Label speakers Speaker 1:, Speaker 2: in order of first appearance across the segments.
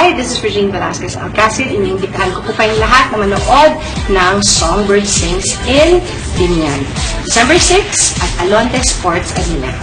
Speaker 1: Hi, this is Regine Velasquez Alcacid. Iniimbitahan ko po kayong lahat na manood ng Songbird Sings in Binyan. December 6 at Alonte Sports Arena.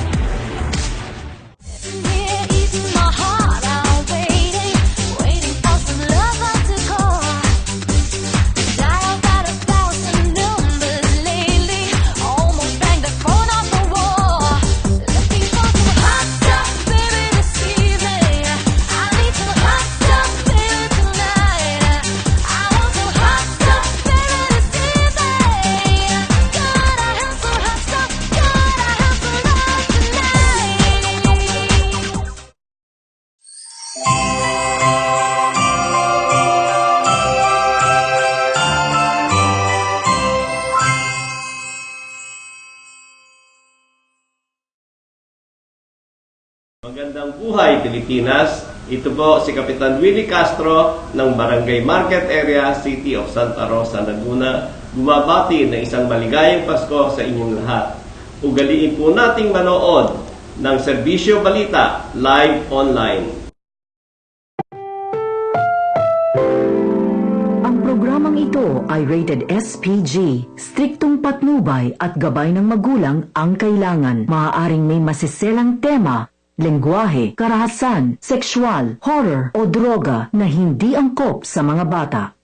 Speaker 2: Magandang buhay, Pilipinas! Ito po si Kapitan Willie Castro ng Barangay Market Area, City of Santa Rosa, Laguna. Bumabati ng isang maligayang Pasko sa inyong lahat. Ugaliin po nating manood ng Serbisyo Balita live online.
Speaker 3: Ang programang ito ay rated SPG. Striktong patnubay at gabay ng magulang ang kailangan. Maaaring may masiselang tema, lengguwahe, karahasan, sexual, horror o droga na hindi angkop sa mga bata.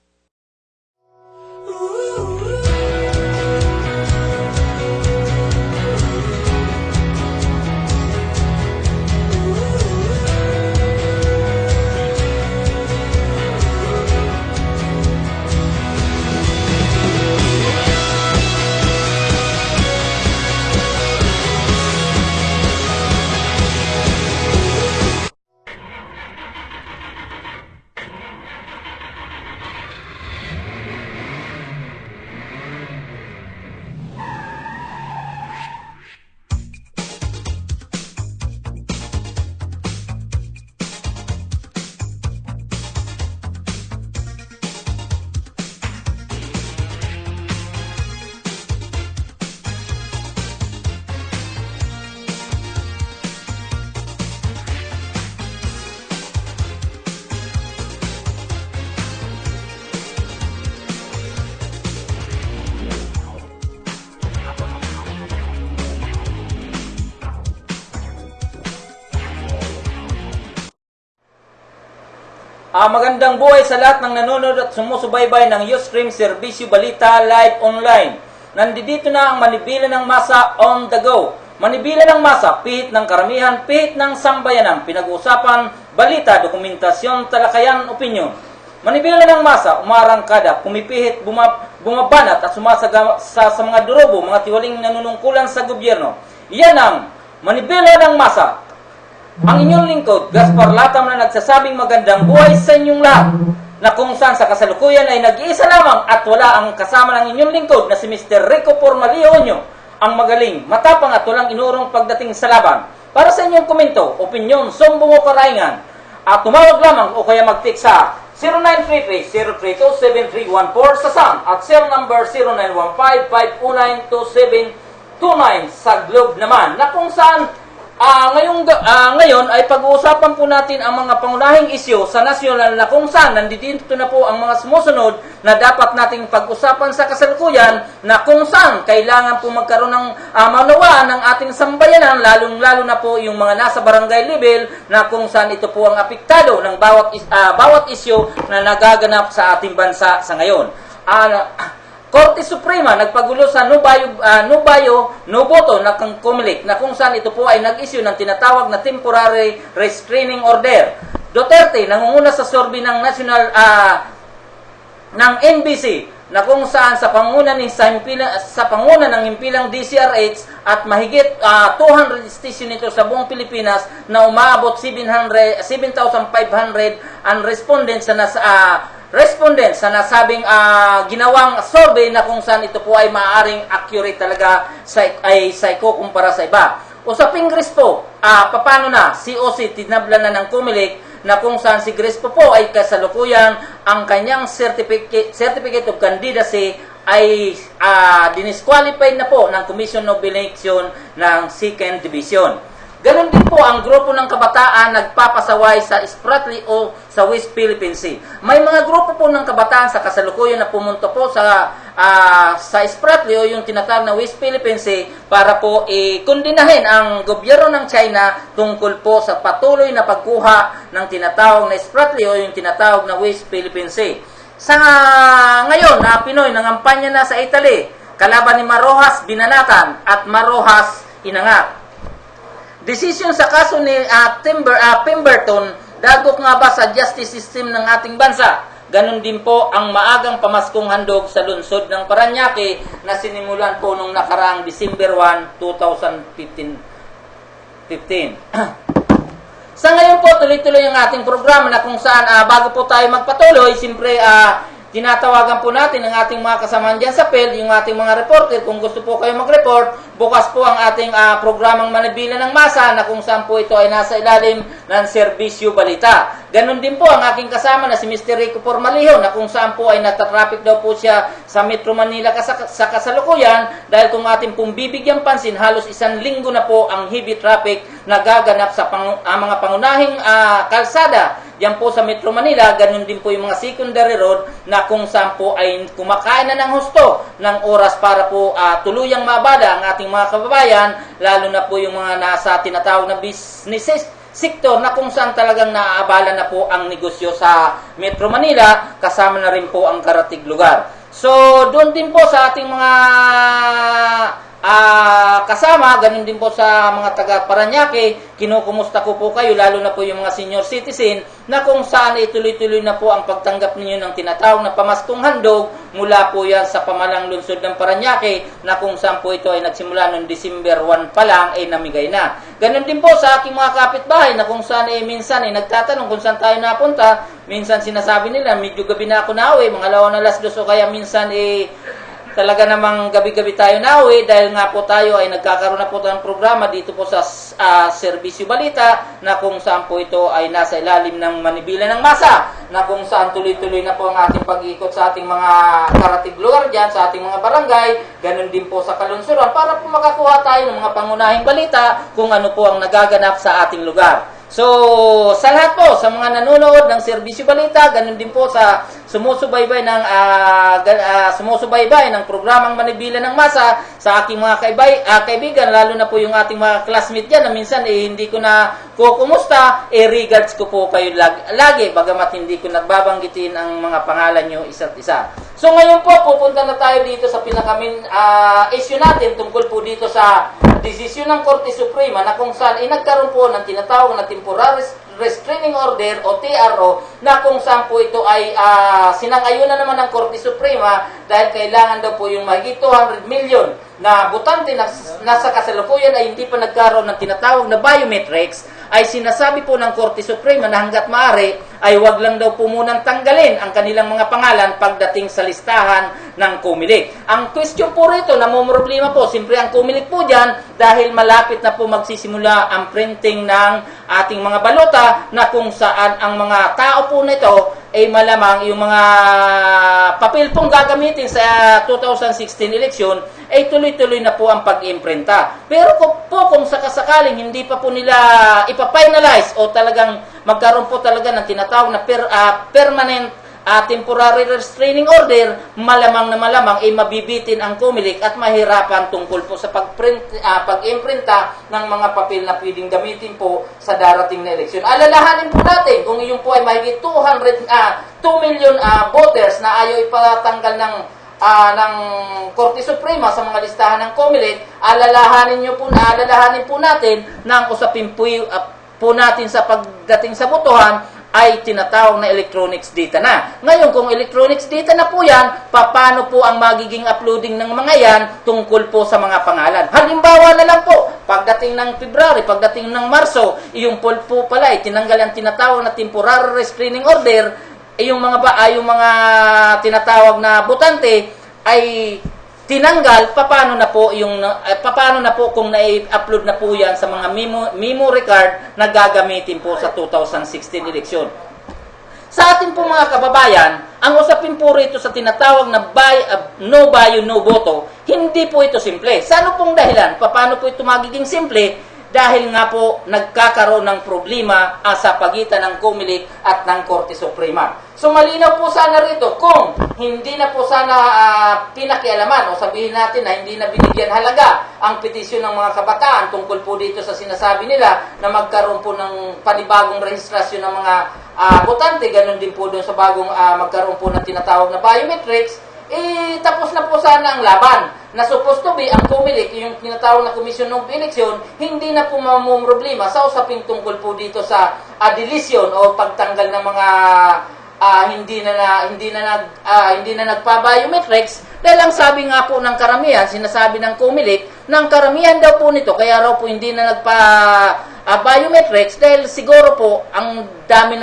Speaker 4: Magandang buhay sa lahat ng nanonood at sumusubaybay ng Ustream Serbisyo Balita Live Online. Nandito na ang manibila ng masa on the go. Manibila ng masa, pihit ng karamihan, pihit ng sambayanan, pinag-uusapan, balita, dokumentasyon, talakayan, opinyon. Manibila ng masa, umarangkada, pumipihit, bumabanat at sumasaga sa mga durobo, mga tiwaling nanunungkulan sa gobyerno. Yan ang manibila ng masa. Ang inyong lingkod, Gaspar Latam, na nagsasabing magandang buhay sa inyong lahat, na kung saan sa kasalukuyan ay nag-iisa lamang at wala ang kasama ng inyong lingkod na si Mr. Rico Pormalionyo, ang magaling, matapang at walang inurong pagdating sa laban. Para sa inyong komento, opinyon, sumbong o karaingan, at tumawag lamang o kaya mag-text sa 0933-032-7314 sa SAM at cell number 0915-509-2729 sa Globe naman, na kung saan ngayon ay pag-uusapan po natin ang mga pangunahing isyu sa nasyonal na kung saan nandito na po ang mga sumusunod na dapat nating pag-usapan sa kasalukuyan, na kung saan kailangan po magkaroon ng maunawaan ng ating sambayanan, lalong-lalo na po yung mga nasa barangay level, na kung saan ito po ang apektado ng bawat isyu na nagaganap sa ating bansa sa ngayon. Korte Suprema nagpagulo sa no boto na Comelec, na kung saan ito po ay nag-issue ng tinatawag na temporary restraining order. Duterte nangunguna sa sorbi ng ng NBC, na kung saan sa panguna ng himpilang DCRH at mahigit 200 station nito sa buong Pilipinas na umaabot 7,500 ang respondents sa nasabing ginawang survey, na kung saan ito po ay maaaring accurate talaga sa ikukumpara sa iba. Usaping Crespo, paano na COC tinabla na ng Comelec, na kung saan si Crespo po ay kasalukuyan ang kanyang certificate of candidacy ay dinisqualified na po ng Commission of Election ng 2nd Division. Ganon din po ang grupo ng kabataan nagpapasaway sa Spratly o sa West Philippine Sea. May mga grupo po ng kabataan sa kasalukuyan na pumunta po sa Spratly o yung tinatawag na West Philippine Sea para po kondinahin ang gobyerno ng China tungkol po sa patuloy na pagkuha ng tinatawag na Spratly o yung tinatawag na West Philippine Sea. Sa ngayon, Pinoy nangampanya na sa Italy, kalaban ni Marojas binanatan at Marojas inangat. Desisyon sa kaso ni Pemberton, dagok nga ba sa justice system ng ating bansa? Ganon din po ang maagang pamaskong handog sa lungsod ng Parañaque na sinimulan po nung nakaraang December 1, 2015. Sa ngayon po, tuloy-tuloy ang ating programa na kung saan bago po tayo magpatuloy, siyempre tinatawagan po natin ang ating mga kasamahan dyan sa field, yung ating mga reporter. Kung gusto po kayo mag-report, bukas po ang ating programang Manibela ng Masa na kung saan po ito ay nasa ilalim ng Serbisyo Balita. Ganon din po ang aking kasama na si Mr. Rico Formaliho na kung saan po ay natatraffic daw po siya sa Metro Manila sa kasalukuyan dahil kung ating pong bibigyan pansin, halos 1 linggo na po ang heavy traffic na gaganap sa mga pangunahing kalsada yan po sa Metro Manila. Ganun din po yung mga secondary road na kung saan po ay kumakain na ng husto ng oras para po tuluyang mabala ang ating mga kababayan, lalo na po yung mga nasa tinatawag na businesses sektor na kung saan talagang naaabala na po ang negosyo sa Metro Manila, kasama na rin po ang karatig lugar. So, doon din po sa ating mga kasama, ganun din po sa mga taga Parañaque, kinukumusta ko po kayo, lalo na po yung mga senior citizen, na kung saan ituloy-tuloy na po ang pagtanggap ninyo ng tinatawag na pamaskong handog mula po yan sa pamalang lungsod ng Parañaque, na kung saan po ito ay nagsimula noong December 1 pa lang ay namigay na. Ganun din po sa aking mga kapitbahay na kung saan minsan ay nagtatanong kung saan tayo napunta. Minsan sinasabi nila, medyo gabi na ako nauwi, mga 2:00 o kaya minsan talaga namang gabi-gabi tayo nauwi dahil nga po tayo ay nagkakaroon na po ng programa dito po sa Serbisyo Balita na kung saan po ito ay nasa ilalim ng Manibela ng Masa, na kung saan tuloy-tuloy na po ang ating pag-ikot sa ating mga karatig lugar dyan, sa ating mga barangay, ganun din po sa kalunsuran para po makakuha tayo ng mga pangunahing balita kung ano po ang nagaganap sa ating lugar. So, sa lahat po, sa mga nanonood ng Serbisyo Balita, ganun din po sa sumusubaybay ng programang Manibela ng Masa, sa aking mga kaibigan, lalo na po yung ating mga classmate dyan, na minsan hindi ko na kukumusta, regards ko po kayo lagi, bagamat hindi ko nagbabanggitin ang mga pangalan nyo isa't isa. So, ngayon po, pupunta na tayo dito sa pinakamin issue natin tungkol po dito sa desisyon ng Korte Suprema na kung saan nagkaroon po ng tinatawag na Temporary Restraining Order o TRO, na kung saan po ito ay sinang-ayunan naman ng Korte Suprema dahil kailangan daw po yung mahigit 200 million na butante na nasa kasalukuyan ay hindi pa nagkaroon ng tinatawag na biometrics, ay sinasabi po ng Korte Suprema na hanggat maaari ay wag lang daw po munang tanggalin ang kanilang mga pangalan pagdating sa listahan ng COMELEC. Ang question po rito, namumroblema po, siyempre ang COMELEC po dyan dahil malapit na po magsisimula ang printing ng ating mga balota na kung saan ang mga tao po nito ay malamang yung mga papel pong gagamitin sa 2016 election ay tuloy-tuloy na po ang pag-imprinta. Pero kung sakasakaling hindi pa po nila ipa-finalize o talagang magkaroon po talaga ng tinatawag na permanent temporary restraining order, malamang na malamang ay mabibitin ang COMELEC at mahirapan tungkol po sa pag-imprinta ng mga papel na pwedeng gamitin po sa darating na eleksyon. Alalahanin po natin kung iyon po ay mahigit 2 million voters na ayaw ipatanggal ng Korte Suprema sa mga listahan ng COMELEC, alalahanin po natin na ang usapin po natin sa pagdating sa botohan ay tinatawag na electronics data na. Ngayon, kung electronics data na po yan, paano po ang magiging uploading ng mga yan tungkol po sa mga pangalan? Halimbawa na lang po, pagdating ng February, pagdating ng Marso, yung poll po pala ay tinanggal ang tinatawag na temporary restraining order, yung mga tinatawag na botante ay tinanggal, paano na po kung na-upload na po yan sa mga memory card na gagamitin po sa 2016 election. Sa ating po mga kababayan, ang usapin po rito sa tinatawag na no bio, no boto, hindi po ito simple. Sa ano pong dahilan? Paano po ito magiging simple? dahil nga po nagkakaroon ng problema sa pagitan ng COMELEC at ng Korte Suprema. So malinaw po sana rito kung hindi na po sana pinakialaman o sabihin natin na hindi na binigyan halaga ang petisyon ng mga kabataan tungkol po dito sa sinasabi nila na magkaroon po ng panibagong rehistrasyon ng mga botante, ganun din po doon sa bagong magkaroon po ng tinatawag na biometrics, tapos na po sana ang laban. Na supposed to be, ang COMELEC, yung tinatawag na Commission of Election, hindi na po mamumroblema sa usaping tungkol po dito sa deletion o pagtanggal ng mga hindi na nagpa-biometrics, dahil ang sabi nga po ng karamihan, sinasabi ng COMELEC, ng karamihan daw po nito, kaya raw po hindi na nagpa-biometrics dahil siguro po ang marami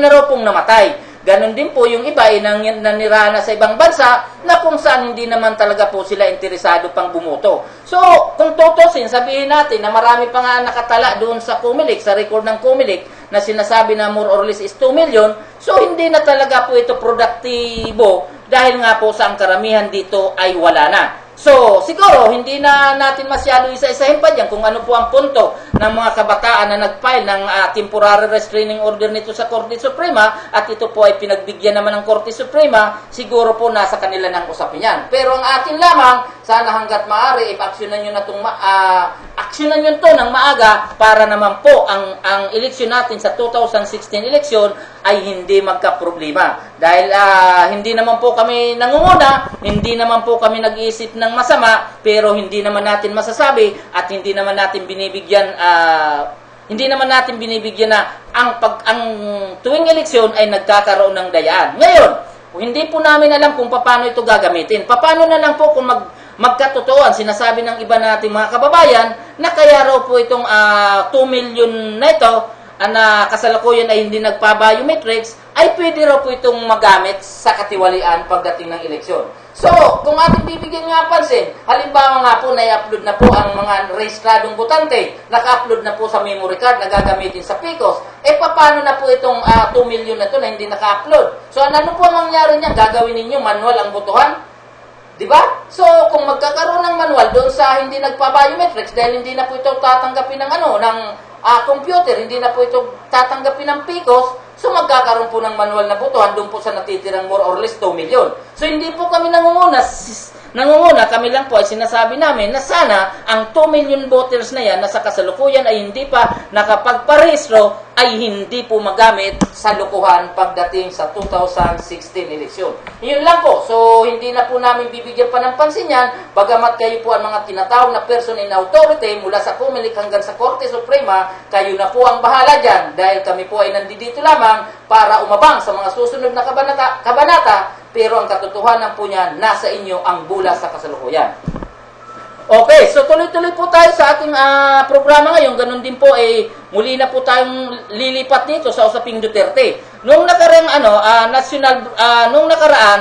Speaker 4: na raw pong namatay. Ganon din po yung iba ay nanirahan na sa ibang bansa na kung saan hindi naman talaga po sila interesado pang bumoto. So, kung tutusin, sabihin natin na marami pa nga nakatala doon sa COMELEC, sa record ng COMELEC, na sinasabi na more or less is 2 million, so hindi na talaga po ito produktibo dahil nga po sa ang karamihan dito ay wala na. So, siguro, hindi na natin masyado isa-isahin pa dyan kung ano po ang punto ng mga kabataan na nag-file ng temporary restraining order nito sa Korte Suprema at ito po ay pinagbigyan naman ng Korte Suprema, siguro po nasa kanila ng usapin yan. Pero ang atin lamang, sana hanggat maaari, aksyonan nyo na itong aksyonan nyo ito ng maaga para naman po ang eleksyon natin sa 2016 eleksyon ay hindi magka-problema. Dahil hindi naman po kami nangunguna, hindi naman po kami nag-iisip ng masama, pero hindi naman natin masasabi at hindi naman natin binibigyan na ang tuwing eleksyon ay nagkakaroon ng dayaan. Ngayon, hindi po namin alam kung paano ito gagamitin. Paano na lang po kung magkatotooan, sinasabi ng iba nating mga kababayan na kaya raw po itong 2 million na ito na kasalukuyan ay hindi nagpa-biometrics, ay pwede raw po itong magamit sa katiwalian pagdating ng eleksyon. So, kung ating bibigyan nga pansin, halimbawa nga po na-upload na po ang mga rehistradong botante, naka-upload na po sa memory card na gagamitin sa PICOS, paano na po itong 2 million na ito na hindi naka-upload? So, ano po ang mangyari niyan? Gagawin ninyo manual ang botohan? Diba? So, kung magkakaroon ng manual doon sa hindi nagpa-biometrics, dahil hindi na po ito tatanggapin ng computer, hindi na po ito tatanggapin ng PICOS, so magkakaroon po ng manual na botohan doon po sa natitirang more or less 2 million. So hindi po kami nangunguna, kami lang po ay sinasabi namin na sana ang 2 million voters na yan na sa kasalukuyan ay hindi pa nakapagparehistro ay hindi po magamit sa lukuhan pagdating sa 2016 eleksyon. Yun lang po. So hindi na po namin bibigyan pa ng pansin yan, bagamat kayo po ang mga tinatawag na person in authority mula sa COMELEC hanggang sa Korte Suprema, kayo na po ang bahala dyan dahil kami po ay nandito lamang para umabang sa mga susunod na kabanata, pero ang katotohanan po niya, nasa inyo ang bula sa kasalukuyan. Okay, so tuloy-tuloy po tayo sa ating programa ngayon. Ganun din po, muli na po tayong lilipat dito sa usaping Duterte. Nung nakaraan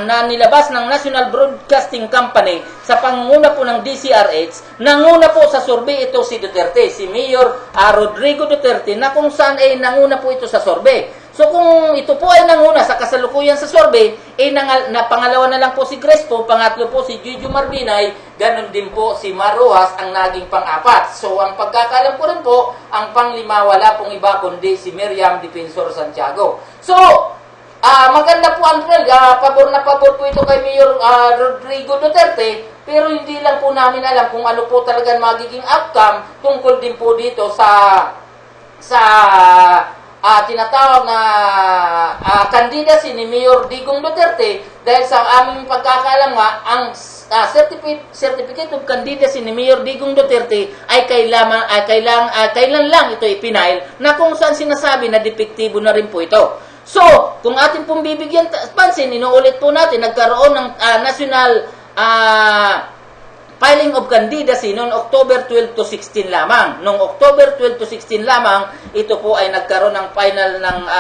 Speaker 4: na nilabas ng National Broadcasting Company sa pangunguna po ng DCRH, nanguna po sa survey ito si Duterte, si Mayor Rodrigo Duterte, na kung saan nanguna po ito sa survey. So kung ito po ay nanguna sa kasalukuyan sa survey, pangalawa na lang po si Crespo, pangatlo po si Juju Marbinay, ganun din po si Marujas ang naging pang-apat. So ang pagkakalam ko rin po, ang panglima wala pong iba kundi si Miriam Defensor Santiago. So, maganda po ang trend, pabor na pabor po ito kay Mayor Rodrigo Duterte, pero hindi lang po namin alam kung ano po talaga magiging outcome tungkol din po dito sa tinatawag na candidacy ni Mayor Digong Duterte, dahil sa aming pagkakalam nga, ang certificate of candidacy ni Mayor Digong Duterte ay kailan lang ito ipinail na kung saan sinasabi na depektibo na rin po ito. So, kung atin pong bibigyan pansin, inuulit po natin, nagkaroon ng national filing of candidacy noong October 12 to 16 lamang. Noong October 12 to 16 lamang, ito po ay nagkaroon ng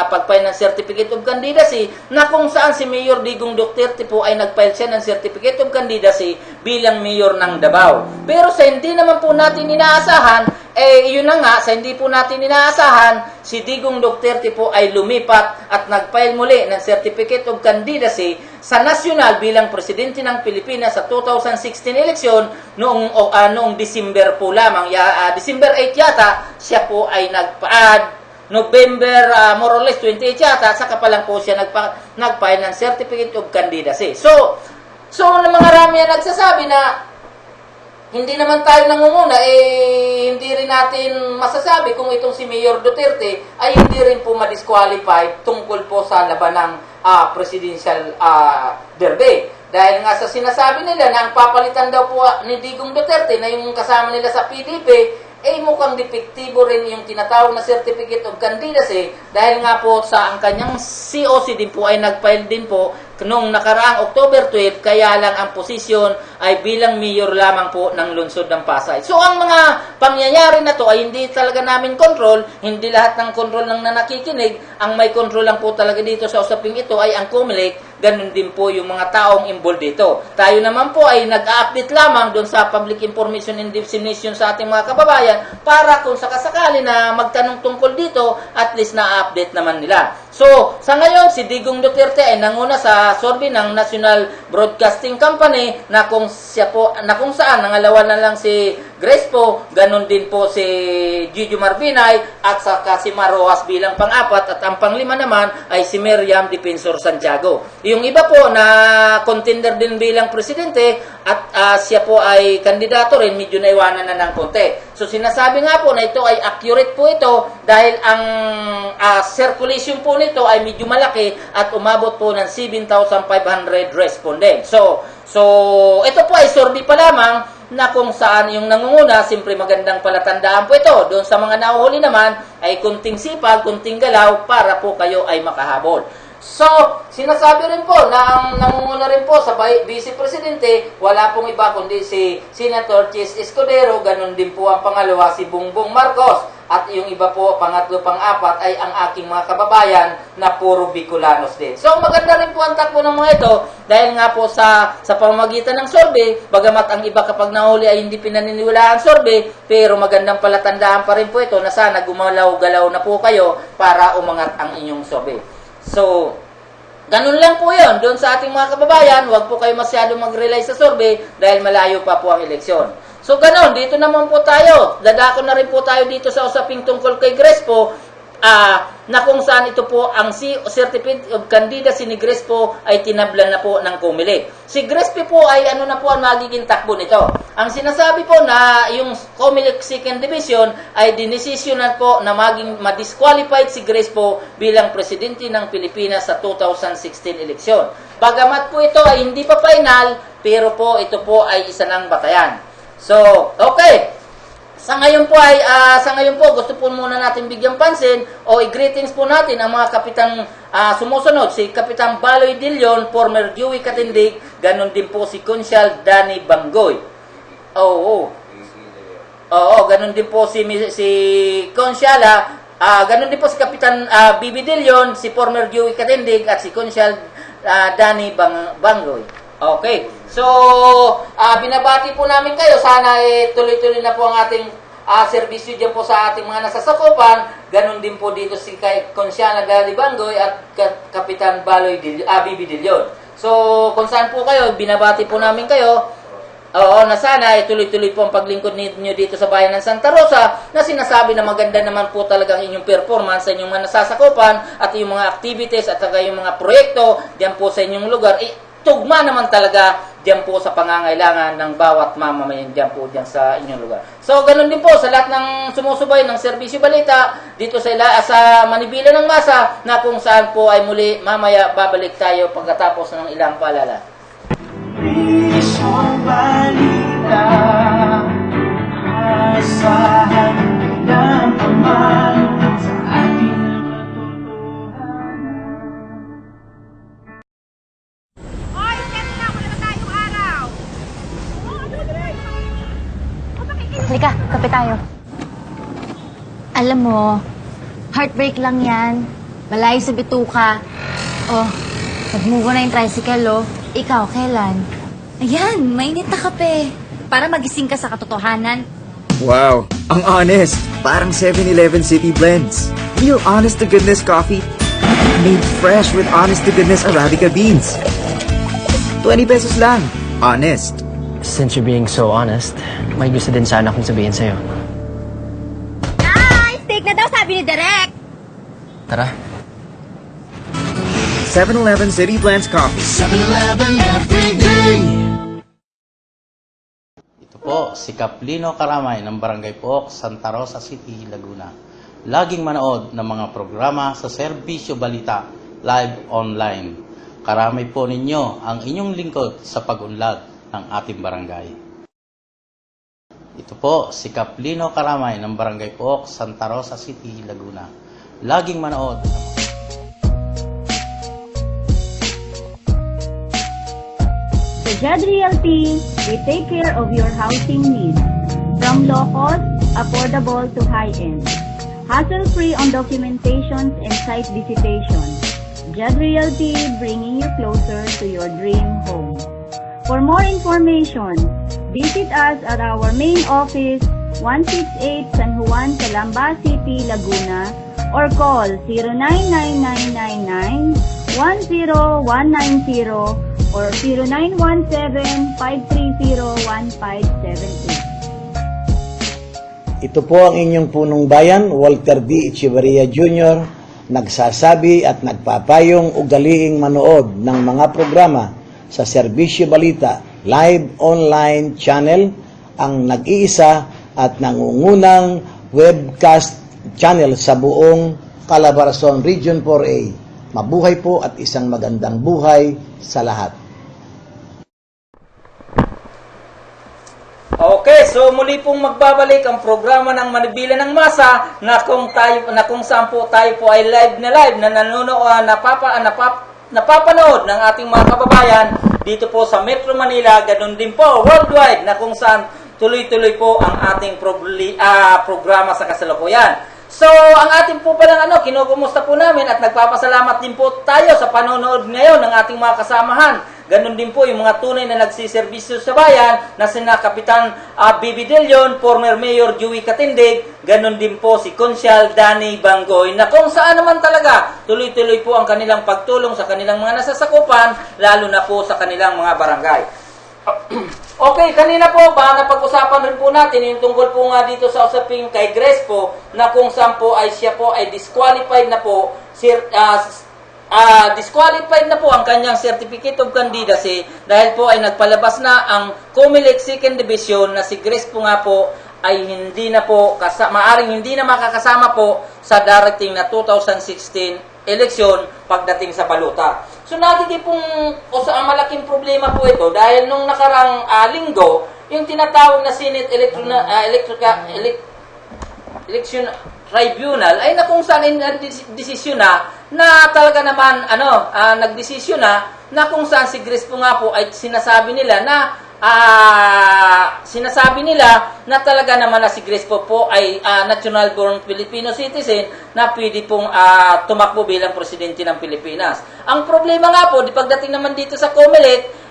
Speaker 4: pag-file ng certificate of candidacy na kung saan si Mayor Digong Duterte po ay nag-file siya ng certificate of candidacy bilang mayor ng Davao. Pero sa hindi naman po natin inaasahan, Yun na nga, sa hindi po natin inaasahan, si Digong Duterte po ay lumipat at nag-file muli ng Certificate of Candidacy sa nasyonal bilang presidente ng Pilipinas sa 2016 eleksyon noong December po lamang. December 8 yata, siya po ay November, more or less 28 yata, saka pa lang po siya nag-file ng Certificate of Candidacy. So mga rami na nagsasabi na hindi naman tayo nangunguna, hindi rin natin masasabi kung itong si Mayor Duterte ay hindi rin po ma-disqualified tungkol po sa laban ng presidential derby. Dahil nga sa sinasabi nila na ang papalitan daw po ni Digong Duterte na yung kasama nila sa PDP, mukhang depektibo rin yung tinatawag na Certificate of Candidacy dahil nga po sa ang kanyang COC din po ay nag-file din po noong nakaraang October 12, kaya lang ang posisyon ay bilang mayor lamang po ng lungsod ng Pasay. So ang mga pangyayari na to ay hindi talaga namin control, hindi lahat ng control ng nakikinig, ang may control lang po talaga dito sa usaping ito ay ang COMELEC, ganun din po yung mga taong involved dito. Tayo naman po ay nag-update lamang doon sa public information and dissemination sa ating mga kababayan para kung sakasakali na magtanong tungkol dito, at least na-update naman nila. So, sa ngayon, si Digong Duterte ay nanguna sa survey ng National Broadcasting Company na kung saan nangalawan na lang si Grace po, ganun din po si Gigi Marbinay at saka si Maroas bilang pang-apat, at ang pang-lima naman ay si Miriam Defensor Santiago. Yung iba po na contender din bilang presidente at siya po ay kandidato rin, medyo naiwanan na ng konti. So sinasabi nga po na ito ay accurate po ito dahil ang circulation po nito ay medyo malaki at umabot po ng 7,500 respondents. So ito po ay survey pa lamang na kung saan yung nangunguna, simpre magandang palatandaan po ito. Doon sa mga nahuhuli naman ay kunting sipag, kunting galaw para po kayo ay makahabol. So, sinasabi rin po na ang nangunguna rin po sa Vice Presidente, wala pong iba kundi si Senator Chis Escudero, ganun din po ang pangalawa si Bongbong Marcos, at yung iba po, pangatlo, pang-apat ay ang aking mga kababayan na puro Bicolanos din. So, maganda rin po ang takbo ng mga ito dahil nga po sa pamamagitan ng survey, bagamat ang iba kapag nahuli ay hindi pinaniniwalaan ang survey, pero magandang palatandaan pa rin po ito na sana gumalaw-galaw na po kayo para umangat ang inyong survey. So, ganun lang po yun. Doon sa ating mga kababayan, huwag po kayo masyado mag-rely sa survey dahil malayo pa po ang eleksyon. So, ganun. Dito naman po tayo. Dadako na rin po tayo dito sa usaping tungkol kay Grace po, na kung saan ito po ang Certificate of Candidacy ni Grace po ay tinablan na po ng COMELEC. Si Grace po ay ano na po ang magiging takbo nito. Ang sinasabi po na yung COMELEC Second Division ay dinesisyonan po na maging ma-disqualified si Grace po bilang presidente ng Pilipinas sa 2016 eleksyon. Bagamat po ito ay hindi pa final, pero po ito po ay isa ng batayan. So, okay. Sa ngayon po gusto po muna natin bigyang pansin o i-greetings po natin ang mga kapitang sumusunod. Si Kapitan Baloy Dillon, former Dewey Katindig, ganun din po si Consial Danny Bangoy. Ganun din po si Consiala, ganun din po si Kapitan Bibi Dillon, si former Dewey Katindig at si Consial Danny Bangoy. Okay. So, binabati po namin kayo. Sana tuloy-tuloy na po ang ating serbisyo dyan po sa ating mga nasasakupan. Ganon din po dito si Consiana Danny Bangoy at Kapitan Baloy Bibi Dillon. So, kung saan po kayo, binabati po namin kayo. Na sana tuloy-tuloy po ang paglingkod ninyo dito sa bayan ng Santa Rosa na sinasabi na maganda naman po talaga ang inyong performance sa inyong mga nasasakupan at yung mga activities at saka yung mga proyekto dyan po sa inyong lugar. Tugma naman talaga diyan po sa pangangailangan ng bawat mamamayan diyan sa inyong lugar. So, ganun din po sa lahat ng sumusubay ng Serbisyo Balita dito sa Manibela ng Masa na kung saan po ay muli mamaya babalik tayo pagkatapos ng ilang paalala.
Speaker 5: Serbisyo Balita, asahan ng pamahalaan sa ating
Speaker 6: Halika, kape tayo. Alam mo, heartbreak lang yan. Malayo sa bituka. Oh, nag-move na yung tricycle, oh. Ikaw, kailan? Ayan, mainit na kape. Para magising ka sa katotohanan.
Speaker 7: Wow, ang honest. Parang 7-Eleven City Blends. Real honest-to-goodness coffee made fresh with honest-to-goodness Arabica beans. 20 pesos lang. Honest.
Speaker 8: Since you're being so honest, may gusto din sana akong sabihin sa'yo.
Speaker 6: Ay, steak na daw sabi ni Derek.
Speaker 8: Tara.
Speaker 7: 7-Eleven City Blends Coffee.
Speaker 5: 7-Eleven every day.
Speaker 9: Ito po, si Kaplino Karamay ng Barangay Pook, Santa Rosa City, Laguna. Laging manood ng mga programa sa Serbisyo Balita live online. Karamay po ninyo ang inyong lingkod sa pag-unlad ng ating barangay. Ito po, si Kaplino Karamay ng Barangay Pook, Santa Rosa City, Laguna. Laging manood.
Speaker 10: Sa Jed Realty, we take care of your housing needs. From low cost, affordable to high-end. Hassle-free on documentations and site visitation. Jed Realty, bringing you closer to your dream home. For more information, visit us at our main office, 168 San Juan, Calamba City, Laguna, or call 099999-10190 or 0917-530-1578.
Speaker 11: Ito po ang inyong punong bayan, Walter D. Echeverria Jr., nagsasabi at nagpapayong ugaliing manood ng mga programa sa Serbisyo Balita Live Online Channel, ang nag-iisa at nangungunang webcast channel sa buong Calabarzon Region 4A. Mabuhay po at isang magandang buhay sa lahat.
Speaker 4: Okay, so muli pong magbabalik ang programa ng Manibela ng Masa na kung saan po tayo po ay live na napapanood ng ating mga kababayan dito po sa Metro Manila, ganun din po worldwide na kung saan tuloy-tuloy po ang ating programa sa kasalukuyan. So, ang ating po palang kinukumusta po namin at nagpapasalamat din po tayo sa panonood ngayon ng ating mga kasamahan. Ganun din po yung mga tunay na nagsiservisyo sa bayan na sina Kapitan Bibi De Leon, former Mayor Joey Katindig, ganun din po si Consyal Danny Bangoy na kung saan naman talaga tuloy-tuloy po ang kanilang pagtulong sa kanilang mga nasasakupan, lalo na po sa kanilang mga barangay. Okay, kanina po napag-usapan rin po natin yung tungkol po nga dito sa usaping kay Grace po na kung saan po ay siya po ay disqualified na po disqualified na po ang kanyang Certificate of Candidacy dahil po ay nagpalabas na ang COMELEC Second Division na si Grace po nga po ay hindi na po maaring hindi na makakasama po sa darating na 2016 eleksyon pagdating sa baluta. So nagiging pong malaking problema po ito dahil nung nakarang linggo, yung tinatawag na Senate Election Tribunal ay na kung saan desisyon na talaga naman nagdesisyon na kung saan si Grace po nga po ay sinasabi nila na talaga naman na si Grace po ay natural born Filipino citizen na pwede pong tumakbo bilang presidente ng Pilipinas. Ang problema nga po, pagdating naman dito sa COMELEC,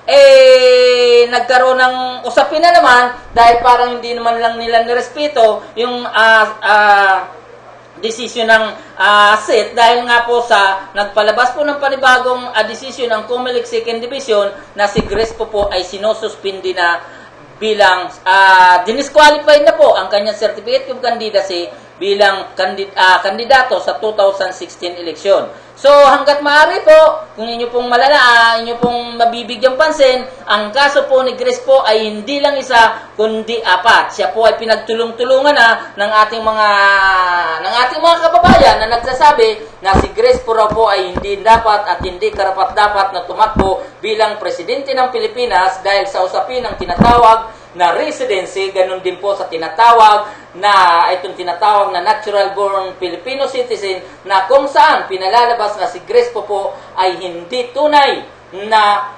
Speaker 4: nagkaroon ng usapin na naman dahil parang hindi naman lang nila nirespeto yung desisyon ng SET dahil nga po sa nagpalabas po ng panibagong desisyon ng COMELEC Second Division na si Grace po ay sinususpindi na bilang dinisqualified na po ang kanyang Certificate of Candidacy bilang kandidato sa 2016 eleksyon. So hanggat maaari po, kung inyo pong inyo pong mabibigyang pansin, ang kaso po ni Grace po ay hindi lang isa kundi 4. Siya po ay pinagtulong-tulungan ng ating mga kababayan na nagsasabi na si Grace po raw po ay hindi dapat at hindi karapat-dapat na tumakbo bilang presidente ng Pilipinas dahil sa usapin ng tinatawag na residency, ganun din po sa itong tinatawag na natural born Filipino citizen na kung saan pinalalabas na si Grace po ay hindi tunay na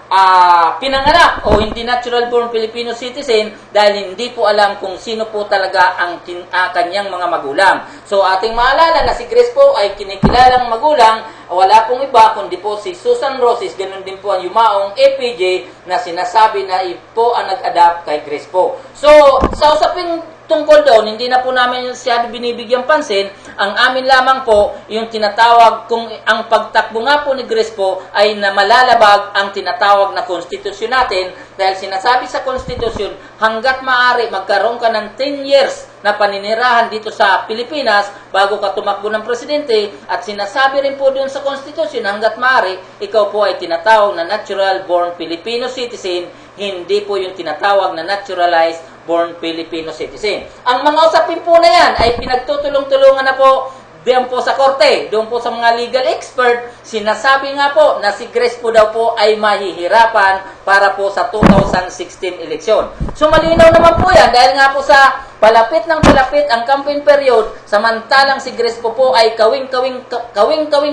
Speaker 4: pinanganak o hindi natural born Filipino citizen dahil hindi po alam kung sino po talaga ang kanyang mga magulang. So ating maalala na si Grace po ay kinikilalang magulang, wala pong iba kundi po si Susan Roses, ganun din po ang yumaong APJ na sinasabi na po ang nag-adapt kay Grace po. So sa usaping tungkol doon, hindi na po namin masyado binibigyang pansin. Ang amin lamang po, yung tinatawag, kung ang pagtakbo nga po ni Grace po ay na malalabag ang tinatawag na konstitusyon natin, dahil sinasabi sa konstitusyon, hanggat maaari magkaroon ka ng 10 years na paninirahan dito sa Pilipinas bago ka tumakbo ng presidente, at sinasabi rin po doon sa konstitusyon, hanggat maaari, ikaw po ay tinatawag na natural born Filipino citizen, hindi po yung tinatawag na naturalized born Filipino citizen. Ang mga usapin po na yan ay pinagtutulong-tulungan na po diyan po sa korte, doon po sa mga legal expert. Sinasabi nga po na si Grace po daw po ay mahihirapan para po sa 2016 eleksyon. So malinaw naman po yan dahil nga po sa palapit ng palapit ang campaign period, samantalang si Grace po ay kawing-kawing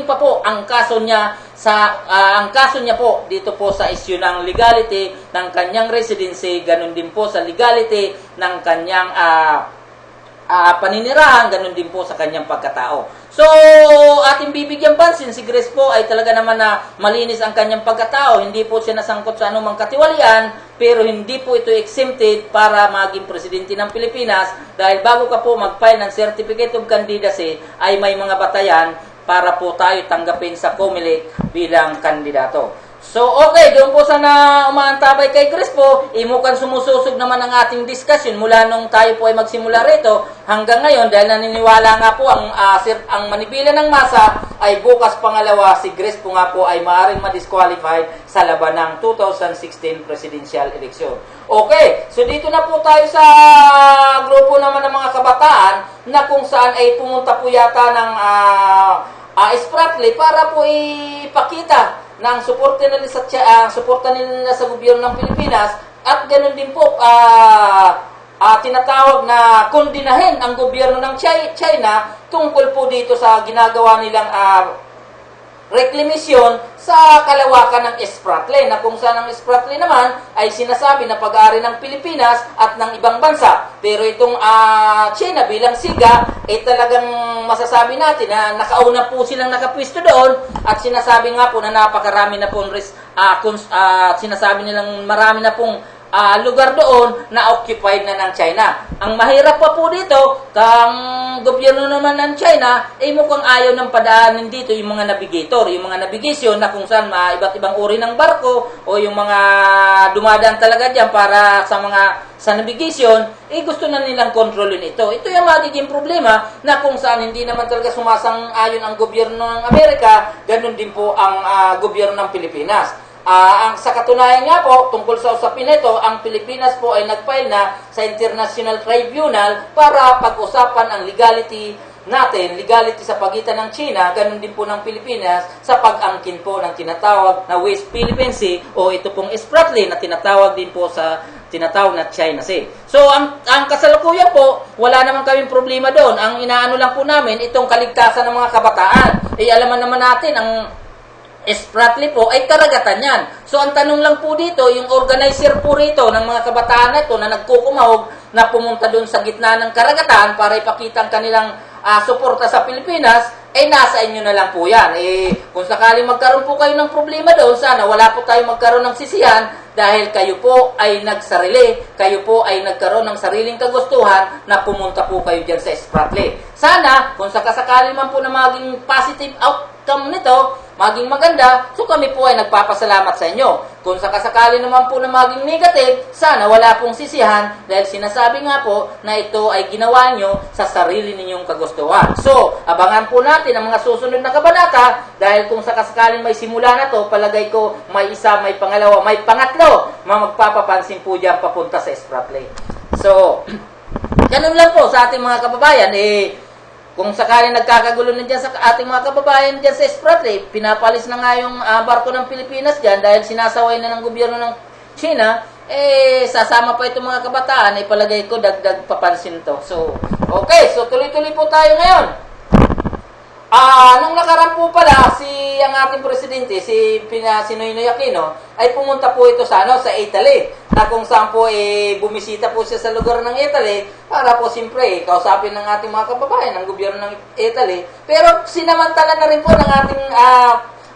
Speaker 4: pa po ang kaso niya po dito po sa issue ng legality ng kanyang residency, ganun din po sa legality ng kanyang paninirahan, ganun din po sa kanyang pagkatao. So, ating bibigyan pansin, si Grace po ay talaga naman na malinis ang kanyang pagkatao. Hindi po siya nasangkot sa anumang katiwalian, pero hindi po ito exempted para maging presidente ng Pilipinas dahil bago ka po mag-file ng Certificate of Candidacy ay may mga batayan para po tayo tanggapin sa COMELEC bilang kandidato. So, okay, doon po sana umaantabay kay Grace po, mukhang sumususog naman ang ating discussion mula nung tayo po ay magsimula rito hanggang ngayon dahil naniniwala nga po ang manibila ng masa ay bukas pangalawa, si Grace po nga po ay maaaring ma-disqualified sa laban ng 2016 presidential election. Okay, so dito na po tayo sa grupo naman ng mga kabataan na kung saan ay pumunta po yata ng Spratly para po ipakita ng suporta nila sa gobyerno ng Pilipinas at ganoon din po tinatawag na kondinahin ang gobyerno ng China tungkol po dito sa ginagawa nilang reklamasyon sa kalawakan ng Spratly, na kung saan ang Spratly naman ay sinasabi na pag-aari ng Pilipinas at ng ibang bansa. Pero itong China bilang siga, talagang masasabi natin na nakauna po silang nakapwisto doon at sinasabi nga po na napakarami na pong sinasabi nilang marami na pong lugar doon na occupied na ng China. Ang mahirap pa po dito, ang gobyerno naman ng China, mukhang ayaw ng padaanin dito yung mga navigator, yung mga navigation na kung saan iba't ibang uri ng barko o yung mga dumadaan talaga dyan para sa navigation, gusto na nilang kontrolin ito. Ito yung magiging problema na kung saan hindi naman talaga sumasang-ayon ang gobyerno ng Amerika, ganun din po ang gobyerno ng Pilipinas. Sa katunayan nga po, tungkol sa usapin nito, ang Pilipinas po ay nag-file na sa International Tribunal para pag-usapan ang legality sa pagitan ng China, ganun din po ng Pilipinas sa pag-angkin po ng tinatawag na West Philippine Sea o ito pong Spratly na tinatawag din po sa tinatawag na China Sea. So, ang kasalukuyan po, wala naman kaming problema doon. Ang inaano lang po namin, itong kaligtasan ng mga kabataan. Alaman naman natin, ang Spratly po ay karagatan yan. So, ang tanong lang po dito, yung organizer po rito ng mga kabataan na ito na nagkukumahog na pumunta doon sa gitna ng karagatan para ipakita ang kanilang suporta sa Pilipinas, nasa inyo na lang po yan. Kung sakaling magkaroon po kayo ng problema doon, sana wala po tayo magkaroon ng sisihan dahil kayo po ay nagsarili, kayo po ay nagkaroon ng sariling kagustuhan na pumunta po kayo dyan sa Spratly. Sana, kung sakasakali man po na maging positive outcome nito, maging maganda, so kami po ay nagpapasalamat sa inyo. Kung sakasakali naman po na maging negative, sana wala pong sisihan dahil sinasabi nga po na ito ay ginawa nyo sa sarili ninyong kagustuhan. So, abangan po natin ang mga susunod na kabanata dahil kung sakasakaling may simula na to, palagay ko may isa, may pangalawa, may pangatlo, magpapapansin po dyan papunta sa Spratly. So, ganun lang po sa ating mga kababayan. Kung sakaling nagkakagulo na dyan sa ating mga kababayan dyan sa Spratly, pinapalis na nga yung barko ng Pilipinas dyan dahil sinasaway na ng gobyerno ng China, sasama pa itong mga kabataan, palagay ko dagdag papansin to. So, okay, so tuloy-tuloy po tayo ngayon. Nung nakaraan po pala, ang ating presidente, si Noynoy Aquino, ay pumunta po ito sa Italy, na kung saan po bumisita po siya sa lugar ng Italy para po siyempre kausapin ng ating mga kababayan, ng gobyerno ng Italy. Pero sinamantala na rin po ng ating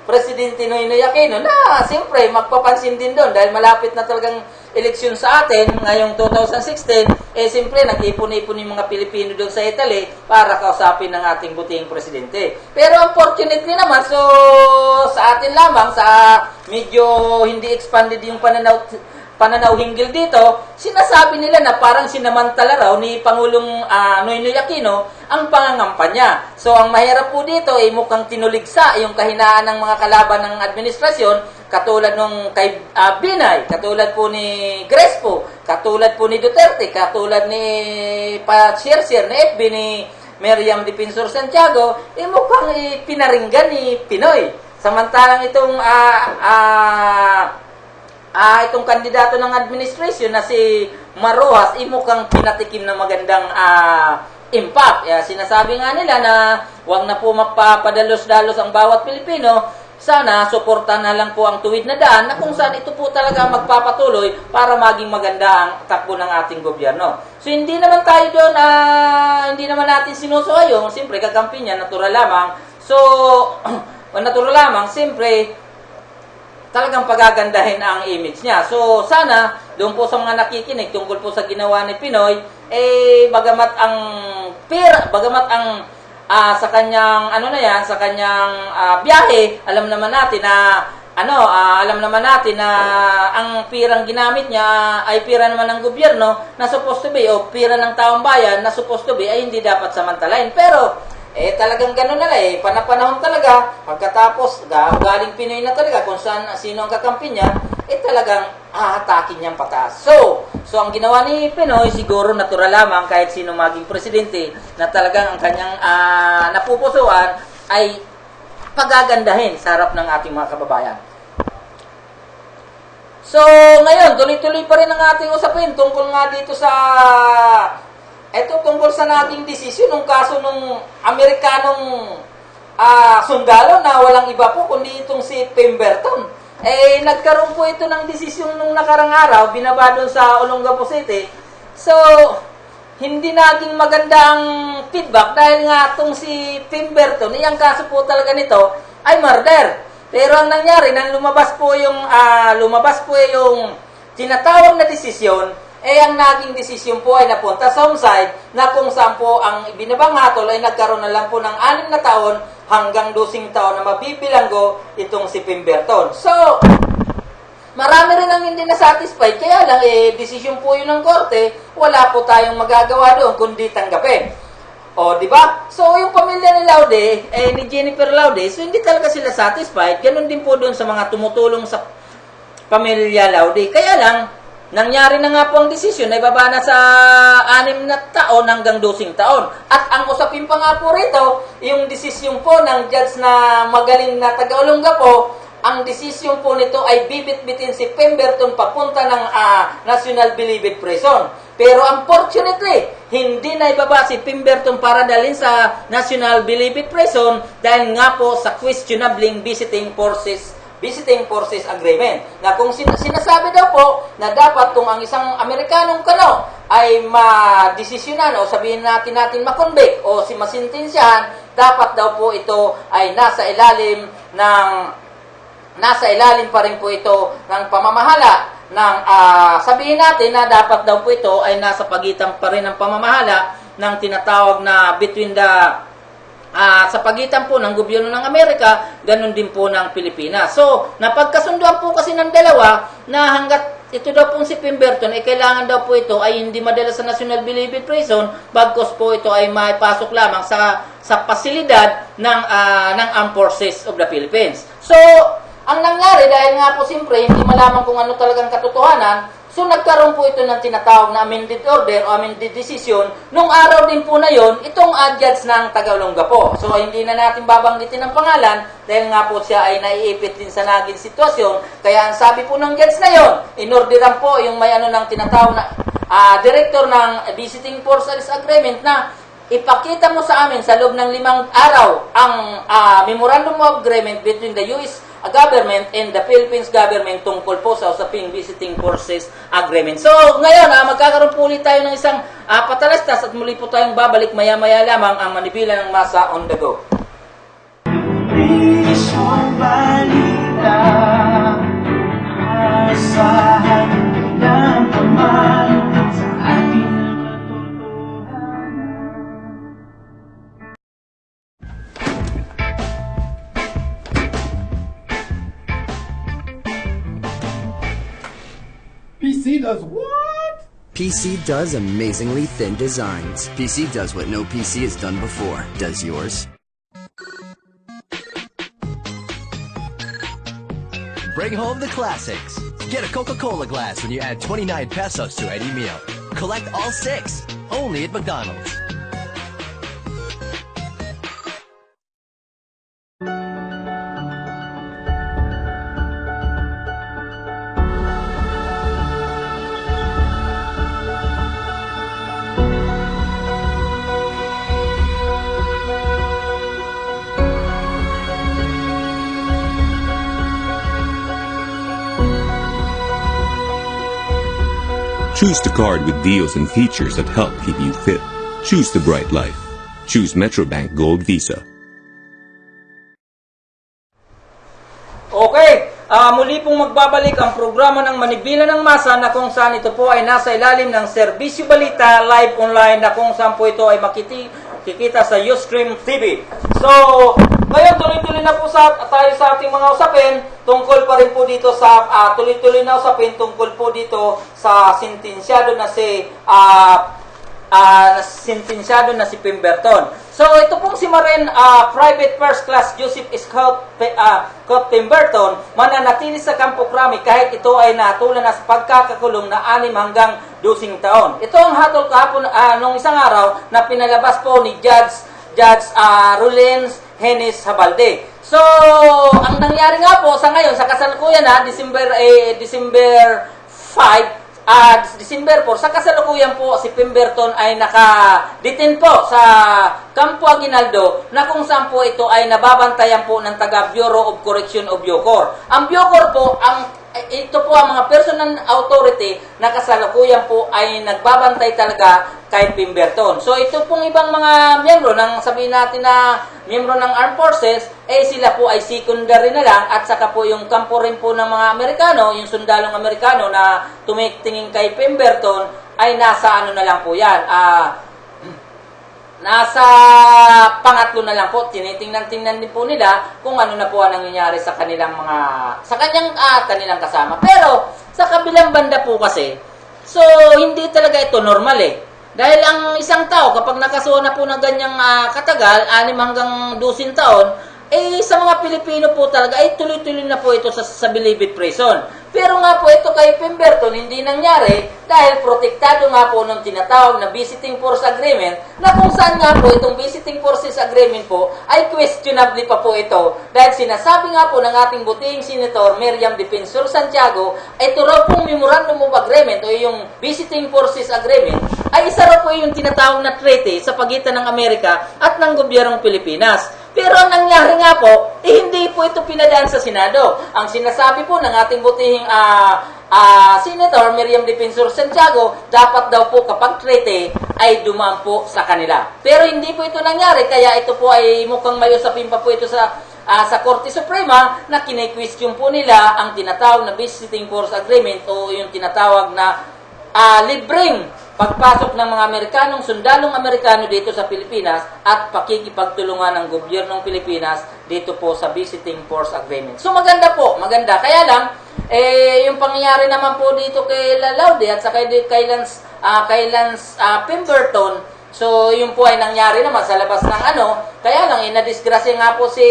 Speaker 4: Presidente Noynoy Aquino na siyempre magpapansin din doon dahil malapit na talagang eleksyon sa atin ngayong 2016, siyempre nag-ipon-ipon yung mga Pilipino doon sa Italy para kausapin ng ating buting presidente. Pero unfortunately naman, so sa atin lamang, sa medyo hindi expanded yung pananaw hinggil dito, sinasabi nila na parang sinamantala raw ni Pangulong Noynoy Aquino ang pangangampanya. So ang mahirap po dito ay mukhang tinuligsa yung kahinaan ng mga kalaban ng administrasyon, katulad nung kay Binay, katulad po ni Crespo, katulad po ni Duterte, katulad ni Patsirsier, ni FB, ni Miriam Defensor Santiago, mukhang pinaringgan ni Pinoy. Samantalang itong itong kandidato ng administration na si Marojas, mukhang pinatikim na magandang impact. Sinasabi nga nila na huwag na po magpapadalos-dalos ang bawat Pilipino. Sana suportahan na lang po ang tuwid na daan na kung saan ito po talaga magpapatuloy para maging maganda ang takbo ng ating gobyerno. So hindi naman tayo doon, hindi naman natin sinusuayong, siyempre kakampi niya, natural lamang. So, natural lamang, siyempre, talagang pagagandahin ang image niya. So, sana, doon po sa mga nakikinig tungkol po sa ginawa ni Pinoy, bagamat ang sa kanyang sa kanyang biyahe, alam naman natin na ang pirang ginamit niya ay pira naman ng gobyerno na supposed to be, o pira ng taong bayan na supposed to be, ay hindi dapat samantalain. Pero talagang gano'n na lang, panapanahon talaga, pagkatapos galing Pinoy na talaga kung sino ang kakampi niya, talagang ahatakin niyang pataas. So ang ginawa ni Pinoy, siguro natural lamang kahit sino maging presidente, na talagang ang kanyang napupusuan ay pagagandahin sa harap ng ating mga kababayan. So ngayon, tuloy-tuloy pa rin ang ating usapin tungkol nga dito sa tungkol sa naging desisyon ng kaso ng Amerikanong sundalo na walang iba po kundi itong si Pemberton. Nagkaroon po ito ng desisyon nung nakarang araw, binaba doon sa Olongapo City. So, hindi naging maganda ang feedback dahil nga itong si Pemberton, ang kaso po talaga nito ay murder. Pero ang nangyari, nang lumabas po yung tinatawag na desisyon, ang naging desisyon po ay napunta sa homicide na kung saan po ang binabang hatol ay nagkaroon na lang po ng 6 na taon hanggang 12 taon na mabibilanggo itong si Pemberton. So, marami rin ang hindi na-satisfied, kaya lang desisyon po yun ng korte, wala po tayong magagawa doon kundi tanggapin. O, di ba? So, yung pamilya ni Laude, ni Jennifer Laude, so hindi talaga sila satisfied. Ganun din po doon sa mga tumutulong sa pamilya Laude. Kaya lang, nangyari na nga po ang desisyon na ibaba na sa 6 na taon hanggang 12 taon. At ang usapin pa nga po rito, yung desisyon po ng judge na magaling na taga-Olongapo, ang desisyon po nito ay bibit-bitin si Pemberton papunta ng National Bilibid Prison. Pero unfortunately, hindi na ibaba si Pemberton para dalhin sa National Bilibid Prison dahil nga po sa questionabling visiting forces agreement. Na kung sinasabi daw po na dapat kung ang isang Amerikanong kano ay madesisyonan o sabihin natin makonvict o masintensyahan, dapat daw po ito ay nasa ilalim pa rin po ito ng pamamahala ng sabihin natin na dapat daw po ito ay nasa pagitan pa rin ng pamamahala ng tinatawag na between the sa pagitan po ng gobyerno ng Amerika, ganun din po ng Pilipinas. So, napagkasunduan po kasi ng dalawa na hanggat ito daw po si Pemberton, kailangan daw po ito ay hindi madala sa National Bilibid Prison, bagkos po ito ay maipasok lamang sa pasilidad ng Armed Forces of the Philippines. So, ang nangyari, dahil nga po siyempre, hindi malaman kung ano talagang katotohanan, so nagkaroon po ito ng tinatawag na amended order o amended decision. Nung araw din po na yon, itong judge ng Taga-Olongapo. So hindi na natin babanggitin ang pangalan dahil nga po siya ay naiipit din sa naging sitwasyon. Kaya ang sabi po ng judge na yon, inorderan po yung may ng tinatawag na director ng Visiting Forces Agreement na ipakita mo sa amin sa loob ng 5 araw ang Memorandum of Agreement between the U.S. government and the Philippines government tungkol po sa usaping Visiting Forces Agreement. So, ngayon, magkakaroon po ulit tayo ng isang patalastas at muli po tayong babalik maya-maya lamang ang Manibela ng Masa on the Go.
Speaker 5: Balita, asahan na
Speaker 12: naman sa ating katotohanan.
Speaker 13: PC does what?
Speaker 14: PC does amazingly thin designs. PC does what no PC has done before. Does yours? Bring home the classics. Get a Coca-Cola glass when you add 29 pesos to any meal. Collect all 6. Only at McDonald's.
Speaker 15: Choose the card with deals and features that help keep you fit. Choose the bright life. Choose Metrobank Gold Visa.
Speaker 4: Okay, muli pong magbabalik ang programa ng Manibela ng Masa na kung saan ito po ay nasa ilalim ng Serbisyo Balita Live Online na kung saan po ito ay makikita sa Ustream TV. So, ngayon tuloy-tuloy na po tayo sa ating mga usapin tungkol pa rin po dito sa tuloy-tuloy na usapin tungkol po dito sa sentensyado na si Pemberton. So ito pong si Maren Private First Class Joseph Scott Pemberton mananatili sa Campo Crame kahit ito ay natulan na sa pagkakakulong na 6 hanggang 12 taon. Ito ang hatol kahapon nung isang araw na pinalabas po ni Judge Rollins Hennis Habalde. So, ang nangyari nga po sa ngayon, sa kasalukuyan December 4, sa kasalukuyan po si Pemberton ay naka-detain po sa Campo Aguinaldo na kung saan po ito ay nababantayan po ng taga Bureau of Correction of Bucor. Ang Bucor po, ito po ang mga personal authority na kasalukuyan po ay nagbabantay talaga kay Pemberton. So ito pong ibang mga miyembro ng sabihin natin na miyembro ng Armed Forces, sila po ay secondary na lang at saka po yung kampo rin po ng mga Amerikano, yung sundalong Amerikano na tumitingin kay Pemberton ay nasa ano na lang po yan. Nasa pangatlo na lang po, tinitingnan din po nila kung ano na po ang nangyayari sa kanilang kanilang kasama. Pero sa kabilang banda po kasi, so hindi talaga ito normal Dahil ang isang tao kapag nakasuha na po ng ganyang katagal, 6 hanggang 12 taon, sa mga Pilipino po talaga ay tuloy-tuloy na po ito sa Bilibid Prison. Pero nga po ito kay Pemberton hindi nangyari dahil protektado nga po ng tinatawag na Visiting Force Agreement na kung saan nga po itong Visiting Forces Agreement po ay questionable pa po ito dahil sinasabi nga po ng ating butihing Senator Miriam Defensor Santiago ay ito raw pong Memorandum of Agreement o yung Visiting Forces Agreement ay isa raw po yung tinatawag na treaty sa pagitan ng Amerika at ng gobyernong Pilipinas. Pero ang nangyari nga po, hindi po ito pinadaan sa Senado. Ang sinasabi po ng ating butihing Senator Miriam Defensor Santiago, dapat daw po kapag treaty ay dumaan po sa kanila. Pero hindi po ito nangyari, kaya ito po ay mukhang may usapin pa po ito sa Korte Suprema na kine-question po nila ang tinatawag na Visiting Force Agreement o yung tinatawag na libreng pagpasok ng mga Amerikanong sundalong Amerikano dito sa Pilipinas at pakikipagtulungan ng gobyernong Pilipinas dito po sa Visiting Force Agreement. So maganda po, maganda. Kaya lang, yung pangyayari naman po dito kay Laude at sa kay Lance Pemberton, so yun po ay nangyari naman sa labas ng kaya lang nadisgrasya nga po si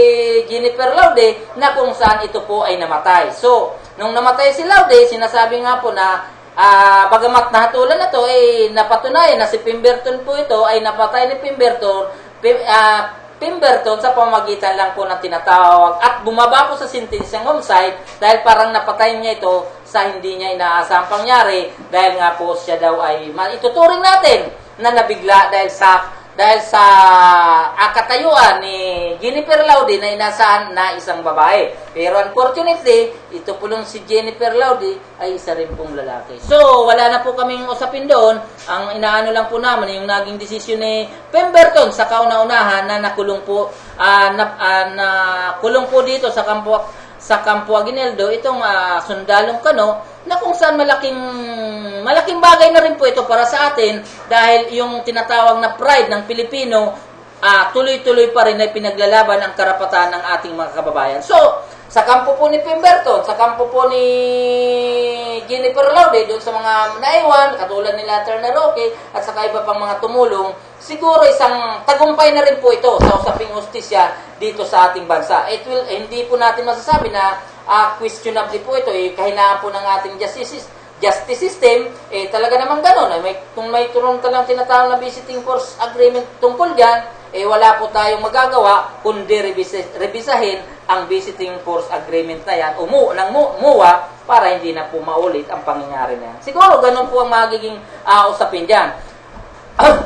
Speaker 4: Jennifer Laude na kung saan ito po ay namatay. So, nung namatay si Laude, sinasabi nga po na bagamat nahatulan na to napatunayan na si Pemberton po ito ay napatay ni Pemberton sa pamamagitan lang po ng tinatawag at bumaba po sa sentensyang homicide dahil parang napatay niya ito sa hindi niya inaasahang pangyari dahil nga po siya daw ay ituturing natin na nabigla dahil sa katayuan ni Jennifer Laude na inasahan na isang babae. Pero unfortunately, ito po si Jennifer Laude ay isa rin pong lalaki. So, wala na po kaming usapin doon. Ang inaano lang po naman yung naging desisyon ni Pemberton sa kauna-unahan na nakulong po kulong po dito sa Campo Aguinaldo itong sundalong Kano na kung saan malaking bagay na rin po ito para sa atin dahil yung tinatawag na pride ng Pilipino, tuloy-tuloy pa rin ay pinaglalaban ang karapatan ng ating mga kababayan. So, sa kampo po ni Pemberton, sa kampo po ni Jennifer Laude, doon sa mga naiwan, katulad nila Turner Roque, at saka iba pang mga tumulong, siguro isang tagumpay na rin po ito sa usaping hustisya dito sa ating bansa. Hindi po natin masasabi na questionably po ito, kahinaan po ng ating justice system, talaga naman ganun. Kung may turong ka lang tinatawag na visiting force agreement tungkol dyan, wala po tayong magagawa kundi rebisahin ang visiting force agreement na yan ng MUA para hindi na po maulit ang pangyayari na yan. Siguro ganun po ang magiging usapin dyan.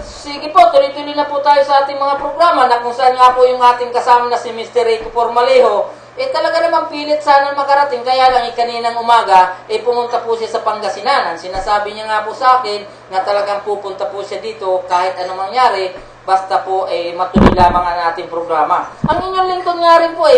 Speaker 4: Sige po, tuloy-tuloy na po tayo sa ating mga programa na kung saan nga po yung ating kasama na si Mr. Rico Formalejo, talaga naman pilit sana makarating, kaya lang kaninang umaga, pumunta po siya sa Pangasinan. Sinasabi niya nga po sa akin na talagang pupunta po siya dito kahit anong mangyari, basta po matuloy lamang ang ating programa. Ang inyong lingkod nga rin po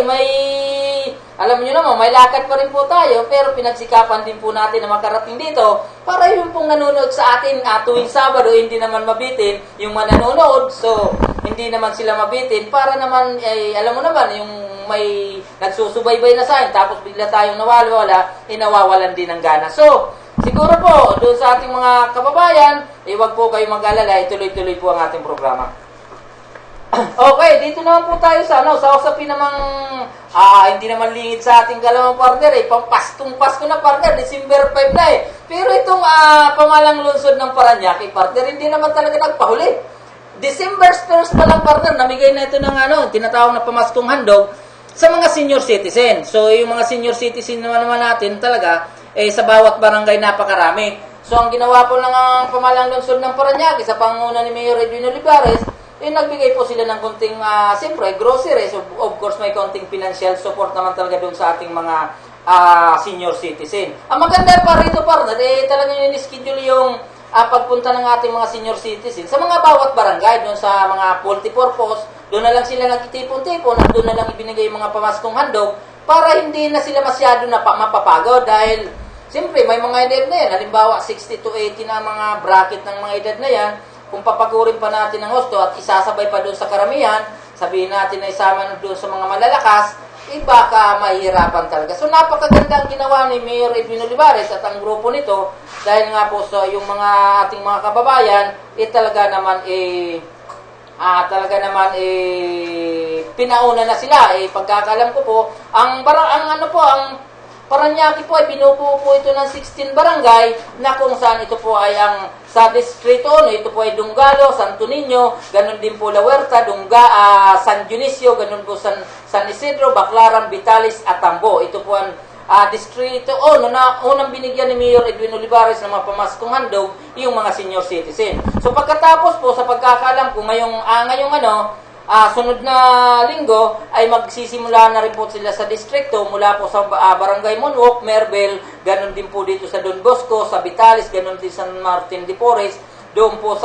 Speaker 4: alam niyo naman, may lakad pa rin po tayo, pero pinagsikapan din po natin na makarating dito para yung pong nanonood sa atin tuwing Sabado, hindi naman mabitin yung mananonood, so hindi naman sila mabitin para naman, alam mo naman, yung may nagsusubaybay na sa akin, tapos bigla tayong nawawala, nawawalan din ng gana. So, siguro po, doon sa ating mga kababayan, huwag po kayo mag-alala, tuloy-tuloy po ang ating programa. Okay, dito naman po tayo sa usapin namang hindi naman lingid sa ating kalawang partner, pampastong Pasko na partner, December 5 na Pero itong pamalang lungsod ng Parañaque, partner, hindi naman talaga nagpahuli. December 1st pa lang, partner, namigay na ito ng tinatawag na pamaskong handog sa mga senior citizen. So, yung mga senior citizen naman natin talaga, sa bawat barangay napakarami. So, ang ginawa po ng pamalang lungsod ng Parañaque sa panguna ni Mayor Edwin Olivares, nagbigay po sila ng konting, siyempre, groceries. Of course, may konting financial support naman talaga doon sa ating mga senior citizen. Ang maganda pa rito, partner, talagang in-schedule yung pagpunta ng ating mga senior citizen sa mga bawat barangay, doon sa mga multipurpose, doon na lang sila nagtitipon-tipon at doon na lang ibinigay yung mga pamaskong handog para hindi na sila masyado na mapapagod dahil siyempre may mga edad na yan. Halimbawa 60 to 80 na mga bracket ng mga edad na yan. Kung papagurin pa natin ang husto at isasabay pa doon sa karamihan, sabihin natin na isama na doon sa mga malalakas, baka mahihirapan talaga. So napakaganda ang ginawa ni Mayor Edwin Olivares at ang grupo nito dahil nga po sa yung mga ating mga kababayan, talaga naman pinauna na sila. Pagkakalam ko po, ang Parañaque po ay binubuo po ito ng 16 barangay na kung saan ito po ay ang sa distrito, ito po ay Dungalo, Santo Niño, ganun din po La Huerta, San Dionisio, ganun po San Isidro, Baclaran, Vitales at Tambo. Ito po ang distrito unang binigyan ni Mayor Edwin Olivares ng mga pamaskong handog yung mga senior citizen. So pagkatapos po sa pagkakalam ko ngayong sunod na linggo ay magsisimula na rin po sila sa distrito mula po sa Barangay Monwok, Merbel, ganun din po dito sa Don Bosco, sa Vitales, ganun din sa San Martin de Porres, doon po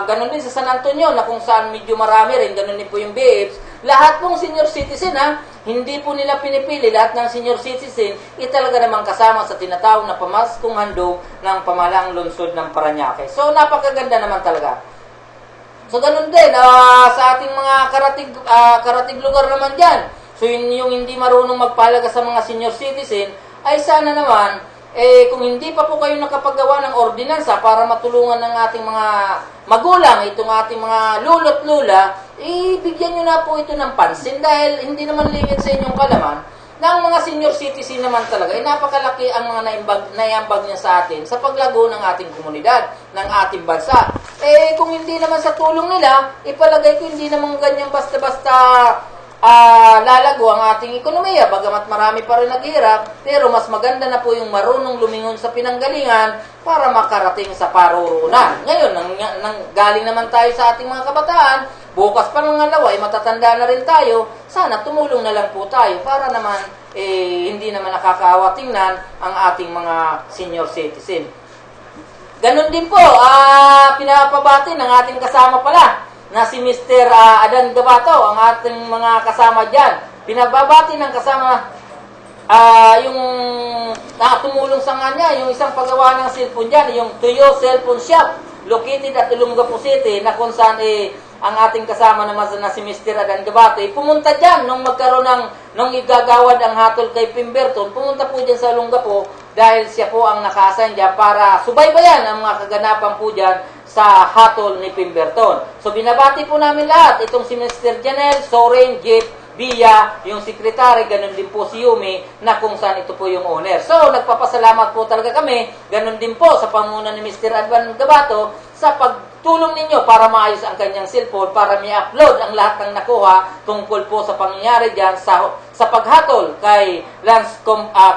Speaker 4: ganun din sa San Antonio na kung saan medyo marami rin, ganun din po yung BFs. Lahat pong senior citizen hindi po nila pinipili, lahat ng senior citizen talaga namang kasama sa tinatawag na pamaskong handog ng pamahalaang lungsod ng Parañaque. So napakaganda naman talaga. So, ganun din, sa ating mga karatig lugar naman dyan. So, yung hindi marunong magpahalaga sa mga senior citizen, ay sana naman, kung hindi pa po kayo nakapagawa ng ordinansa para matulungan ng ating mga magulang, itong ating mga lolo't lula, bigyan nyo na po ito ng pansin dahil hindi naman lingid sa inyong kalaman na ang mga senior citizen naman talaga, napakalaki ang mga naiambag niya sa atin sa paglago ng ating komunidad, ng ating bansa. Kung hindi naman sa tulong nila, ipalagay ko hindi naman ganyan basta-basta lalago ang ating ekonomiya, bagamat marami pa rin naghihirap, pero mas maganda na po yung marunong lumingon sa pinanggalingan para makarating sa paruruna. Ngayon, galing naman tayo sa ating mga kabataan, bukas pa ng alaway, matatanda na rin tayo, sana tumulong na lang po tayo para naman hindi naman nakakaawa tingnan ang ating mga senior citizen. Ganon din po, pinapabati ng ating kasama pala na si Mr. Adan Gabato, ang ating mga kasama dyan. Pinababati ng kasama yung tumulong sa kanya, yung isang paggawa ng cellphone dyan, yung Tuyo Cellphone Shop, located at Olongapo City, na kung saan ang ating kasama na si Mr. Adan Gabato, pumunta dyan nung magkaroon nung igagawad ang hatol kay Pemberton, pumunta po dyan sa Olongapo dahil siya po ang naka-assign dyan para subaybayan ang mga kaganapan po dyan sa hatol ni Pemberton. So binabati po namin lahat, itong si Mr. Janel, Soren, Jeep, Bia, yung sekretary, ganun din po si Yumi, na kung saan ito po yung owner. So, nagpapasalamat po talaga kami, ganun din po sa panguna ni Mr. Adan Gabato, sa pagtulong ninyo para maayos ang kanyang cellphone, para may-upload ang lahat ng nakuha tungkol po sa pangyayari dyan sa paghatol kay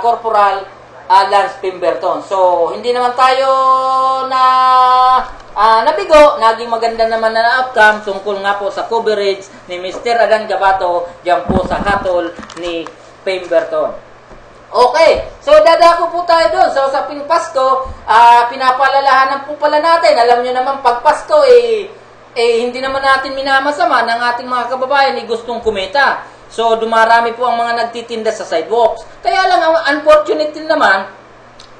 Speaker 4: Corporal Lance Pemberton. So, hindi naman tayo nabigo, naging maganda naman na outcome tungkol nga po sa coverage ni Mr. Adan Gabato dyan po sa hatol ni Pemberton. Okay, so dadako po tayo doon sa usaping Pasko. Pinapalalahanan po pala natin, alam nyo naman pag Pasko hindi naman natin minamasama ng ating mga kababayan gustong kumita. So dumarami po ang mga nagtitinda sa sidewalks. Kaya lang unfortunately naman,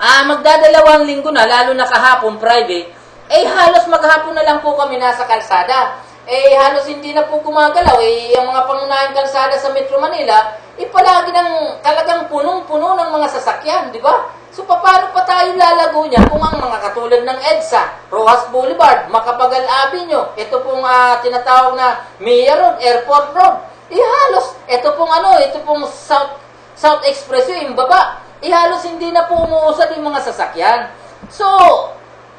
Speaker 4: magdadalawang linggo na, lalo na kahapon Friday, halos maghapon na lang po kami nasa kalsada. Halos hindi na po gumagalaw. Ang mga pangunahing kalsada sa Metro Manila, palagi ng talagang punong-puno ng mga sasakyan, di ba? So, paano pa tayo lalago niya kung ang mga katulad ng EDSA, Rojas Boulevard, Macapagal Avenue, ito pong tinatawag na Mia Road, Airport Road, halos, ito pong South Expressway, yung baba, halos hindi na po umuusad yung mga sasakyan. So,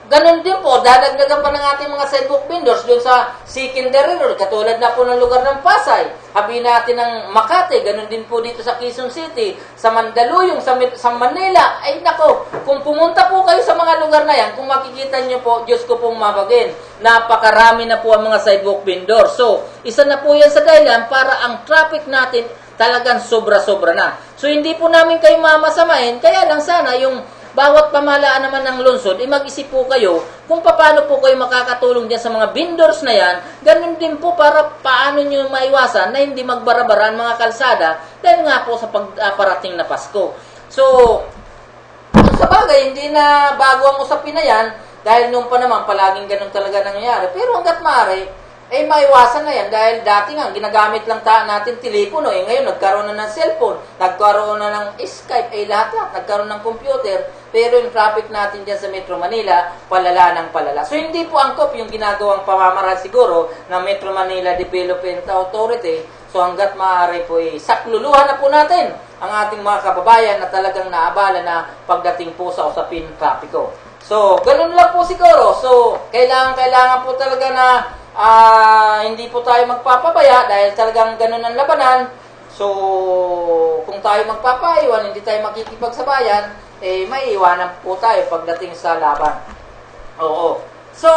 Speaker 4: ganun din po, dadagdagan pa ng ating mga sidewalk vendors doon sa secondary road, katulad na po ng lugar ng Pasay, habi natin ng Makati, ganun din po dito sa Quezon City, sa Mandaluyong, sa Manila. Nako, kung pumunta po kayo sa mga lugar na yan, kung makikita nyo po, Diyos ko pong mabagin, napakarami na po ang mga sidewalk vendors. So, isa na po yan sa dahilan para ang traffic natin talagang sobra-sobra na. So, hindi po namin kayo mamasamahin, kaya lang sana yung bawat pamahalaan naman ng lungsod, mag-isip po kayo kung paano po kayo makakatulong dyan sa mga vendors na yan. Ganun din po para paano nyo maiwasan na hindi magbara-bara ang mga kalsada dahil nga po sa parating na Pasko. So, sa bagay, hindi na bago ang usapin na yan dahil nung pa naman palaging ganun talaga nangyayari. Pero hanggat maaari, maiwasan na yan dahil dati nga ginagamit lang natin telepono, ngayon nagkaroon na ng cellphone, nagkaroon na ng Skype, lahat-lahat, nagkaroon ng computer, pero yung traffic natin dyan sa Metro Manila, palala ng palala. So hindi po angkop yung ginagawang pamamaraan siguro ng Metro Manila Development Authority. So hanggat maaari po sakluluhan na po natin ang ating mga kababayan na talagang naabala na pagdating po sa usapin trapiko. So ganun lang po siguro. So kailangan po talaga na hindi po tayo magpapabaya dahil talagang ganun ang labanan. So, kung tayo magpapaiwan, hindi tayo makikipagsabayan, may iwanan po tayo pagdating sa laban. Oo. So,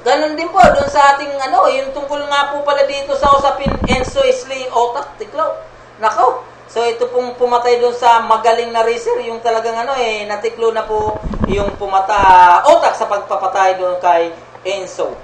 Speaker 4: ganun din po, dun sa ating, yung tungkol nga po pala dito sa usapin Enzo Isley Otak, Tiklo. Nako, so ito pong pumatay dun sa magaling na racer, yung talagang natiklo na po yung otak sa pagpapatay dun kay Enzo.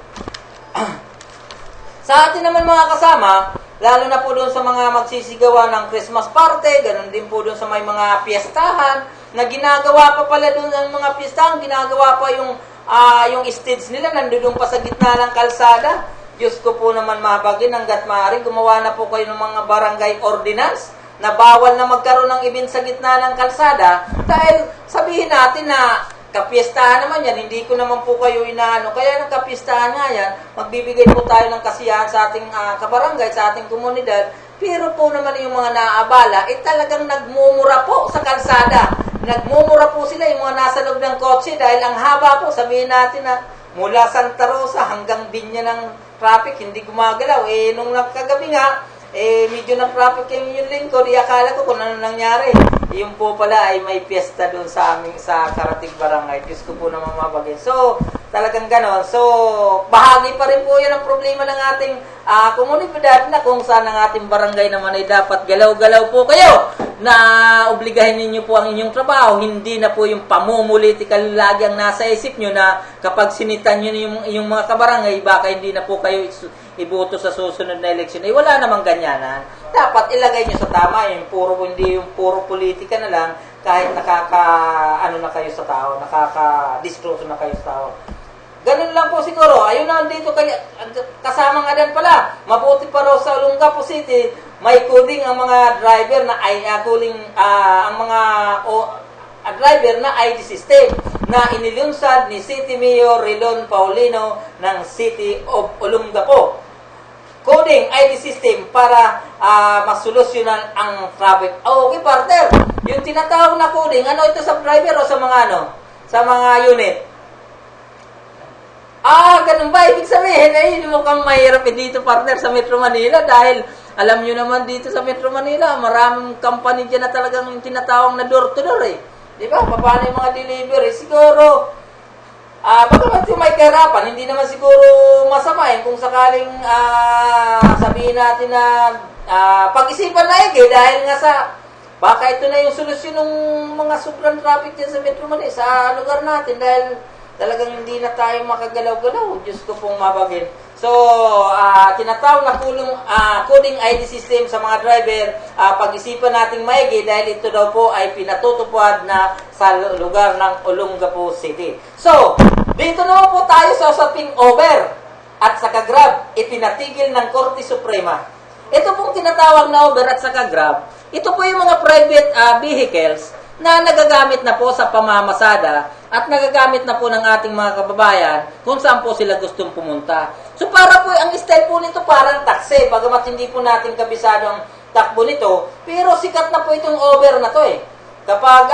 Speaker 4: Sa atin naman mga kasama, lalo na po doon sa mga magsisigawa ng Christmas party, ganun din po doon sa may mga piyestahan, na ginagawa pa pala doon ang mga piyestahan, ginagawa pa yung stage nila, nandoon pa sa gitna ng kalsada. Diyos ko po naman mabagin, hanggat maaari, gumawa na po kayo ng mga barangay ordinance, na bawal na magkaroon ng event sa gitna ng kalsada, dahil sabihin natin na kapiestahan naman yan, hindi ko naman po kayo inaano. Kaya ng kapiestahan nga yan, magbibigay po tayo ng kasiyahan sa ating kabarangay, sa ating komunidad. Pero po naman yung mga naabala, talagang nagmumura po sa kalsada. Nagmumura po sila, yung mga nasa loob ng kotse, dahil ang haba po, sabihin natin na mula Santa Rosa hanggang Binya ng traffic, hindi gumagalaw. Nung kagabi nga, medyo na traffic yung lingkod, akala ko kung ano nangyari. Yung po pala ay may piyesta doon sa aming sa Karatig Barangay. Diyos ko po naman mabagin. So, talagang ganon. So, bahagi pa rin po yan ang problema ng ating komunidad na kung saan ang ating barangay naman ay dapat galaw-galaw po kayo na obligahin ninyo po ang inyong trabaho. Hindi na po yung pamumulitikal lagi ang nasa isip nyo na kapag sinitan nyo yung mga kabarangay, baka hindi na po kayo iboto sa susunod na eleksyon. Wala namang ganyanan. Dapat ilagay nyo sa tama yung hindi yung puro politika na lang kahit ano na kayo sa tao, nakaka-disclose na kayo sa tao. Ganun lang po siguro. Ayun na dito kasama nga din pala. Mabuti pa raw sa Olongapo City, may coding ang mga driver na driver na ID system na inilunsad ni City Mayor Rilon Paulino ng City of Olongapo. Coding ID system para masolusyonan ang traffic. Okay, partner. Yung tinatawag na coding, ano ito sa driver o sa mga sa mga unit? Ganun ba? Ibig sabihin, mukhang mahirap dito, partner, sa Metro Manila dahil alam nyo naman dito sa Metro Manila, maraming company dyan na talagang yung tinatawag na door-to-door Di ba? Paano yung mga delivery? Siguro, baka may kahirapan, hindi naman siguro masama kung sakaling sabihin natin na pag-isipan na dahil nga baka ito na yung solusyon ng mga sobrang traffic dyan sa Metro Manila, sa lugar natin dahil talagang hindi na tayo makagalaw-galaw. Diyos ko pong mabagin. So, tinatawag na coding ID system sa mga driver, pag-isipan nating maigi dahil ito daw po ay pinatutupad na sa lugar ng Olongapo City. So, dito naman po tayo sa usaping Uber at saka Grab, ipinatigil ng Korte Suprema. Ito pong tinatawag na Uber at saka Grab, ito po yung mga private vehicles na nagagamit na po sa pamamasada at nagagamit na po ng ating mga kababayan kung saan po sila gustong pumunta. So para po, ang style po nito parang taxi, bagamat hindi po natin kabisado ang takbo nito, pero sikat na po itong Uber na to Kapag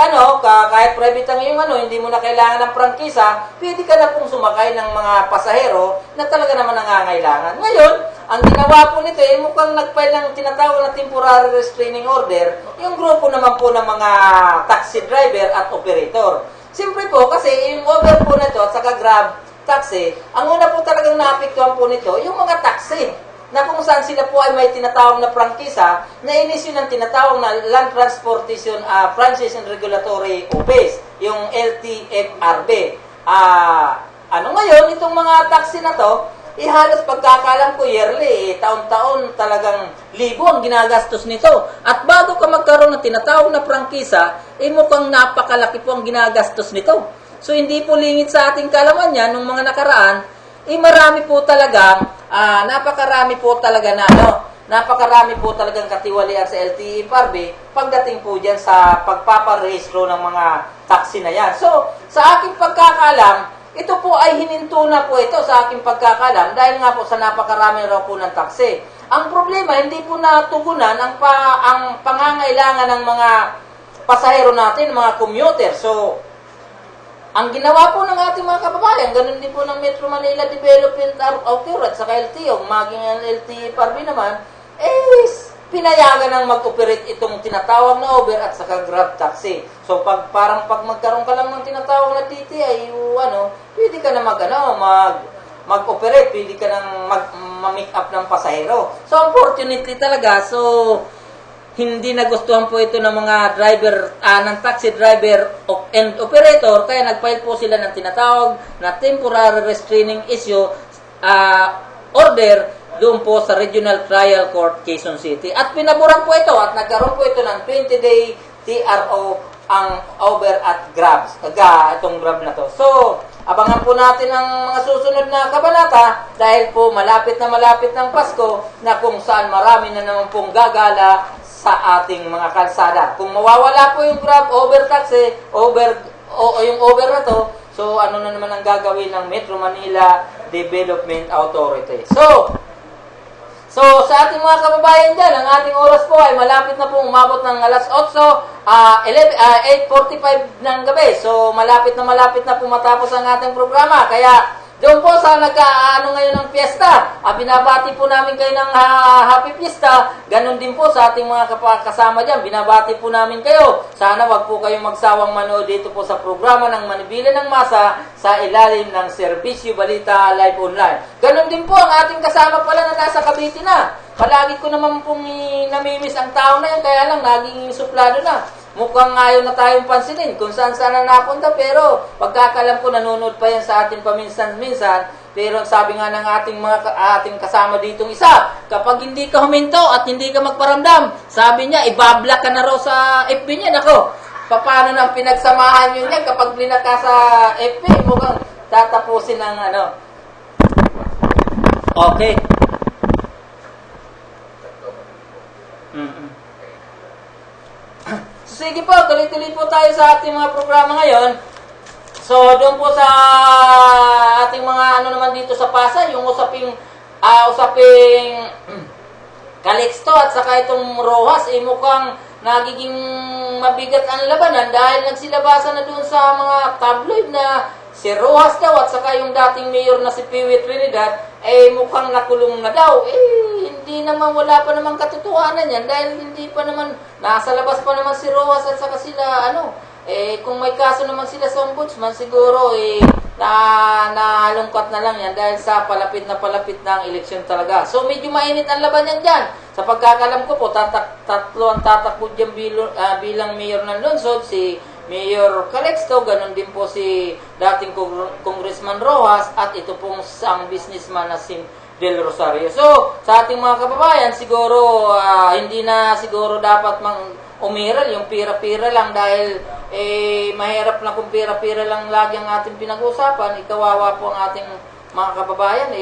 Speaker 4: kahit private ang yung hindi mo na kailangan ng prangkisa, pwede ka na pong sumakay ng mga pasahero na talaga naman nangangailangan. Ngayon, ang ginawa po nito mukhang nag-file ng tinatawag na temporary restraining order, yung grupo naman po ng mga taxi driver at operator. Siyempre po, kasi yung Uber po nito at saka Grab taxi, ang una po talagang naapektuhan po nito, yung mga taxi na kung saan sila po ay may tinatawag na prangkisa na inisyu ng tinatawag na Land Transportation Franchise and Regulatory Office, yung LTFRB. Ngayon, itong mga taxi na to, halos pagkakalam ko yearly, taon-taon talagang libo ang ginagastos nito. At bago ka magkaroon ng tinatawag na prangkisa, mukhang napakalaki po ang ginagastos nito. So hindi po lingit sa ating kalaman yan, nung mga nakaraan, marami po talagang, napakarami po talagang katiwalian sa LTFRB pagdating po dyan sa pagpaparehistro ng mga taxi na yan. So, sa aking pagkakalam, ito po ay hininto na po ito sa aking pagkakalam dahil nga po sa napakarami raw po ng taxi. Ang problema, hindi po natugunan ang pangangailangan ng mga pasahero natin, mga commuter. So, ang ginawa po ng ating mga kababayan, ganun din po ng Metro Manila Development Authority at saka LTO, maging ang LTFRB naman, pinayagan ng mag-operate itong tinatawag na Uber at saka Grab taxi. So pag magkaroon ka lang ng tinatawag na TTI, pwede ka na mag-operate, pwede ka nang mag-make up ng pasahero. So unfortunately talaga, hindi nagustuhan po ito ng mga driver, ng taxi driver and operator, kaya nag-file po sila ng tinatawag na temporary restraining issue order doon po sa Regional Trial Court, Quezon City. At pinaboran po ito at nagkaroon po ito ng 20-day TRO ang Uber at Grab, itong Grab na to. So, abangan po natin ang mga susunod na kabanata dahil po malapit ng Pasko na kung saan marami na naman pong gagala sa ating mga kalsada. Kung mawawala po yung Grab, Uber taxi, yung Uber na to, so ano na naman ang gagawin ng Metro Manila Development Authority. So sa ating mga kababayan dyan, ang ating oras po ay malapit na po umabot ng alas 8:45 ng gabi. So malapit na po matapos ang ating programa. Kaya Doon po sa nagkaano ngayon ng piyesta. Binabati po namin kayo ng happy piyesta. Ganon din po sa ating mga kasama dyan. Binabati po namin kayo. Sana wag po kayong magsawang manood dito po sa programa ng Manibila ng Masa sa ilalim ng Serbisyo Balita Live Online. Ganon din po ang ating kasama pala na nasa Cavite na. Palagi ko naman pong namimiss ang tao na yan, kaya lang naging suplado na. Mukhang ayaw na tayong pansinin kung saan na napunta, pero pagkakalam ko nanonood pa yan sa atin paminsan-minsan. Pero sabi nga ng ating kasama ditong isa, kapag hindi ka huminto at hindi ka magparamdam, sabi niya, ibablock ka na raw sa FB niya. Nako, paano nang pinagsamahan yun yan kapag binaka sa FB? Mukhang tatapusin ng ano. Okay. Sige po, tuloy-tuloy po tayo sa ating mga programa ngayon. So, doon po sa ating mga ano naman dito sa Pasay, yung usaping Calixto at saka itong Rojas, mukhang nagiging mabigat ang labanan dahil nagsilabasan na doon sa mga tabloid na si Rojas daw at saka yung dating mayor na si Piwi Trinidad, mukhang nakulong na daw. Hindi naman, wala pa naman katotohanan yan dahil hindi pa naman, nasa labas pa naman si Rojas at saka sila, kung may kaso naman sila sa ombudsman, siguro, nalungkot na lang yan dahil sa palapit na ang eleksyon talaga. So, medyo mainit ang laban yan dyan. Sa pagkakalam ko po, tatlo ang tatakbo dyan bilang mayor ng lungsod, si Mayor Calixto, ganun din po si dating Congressman Rojas, at ito pong ang businessman na si Del Rosario. So, sa ating mga kababayan, siguro, hindi na siguro dapat umiral, yung pira-pira lang dahil mahirap na kung pira-pira lang lagi ang ating pinag-uusapan. Ikawawa po ang ating mga kababayan,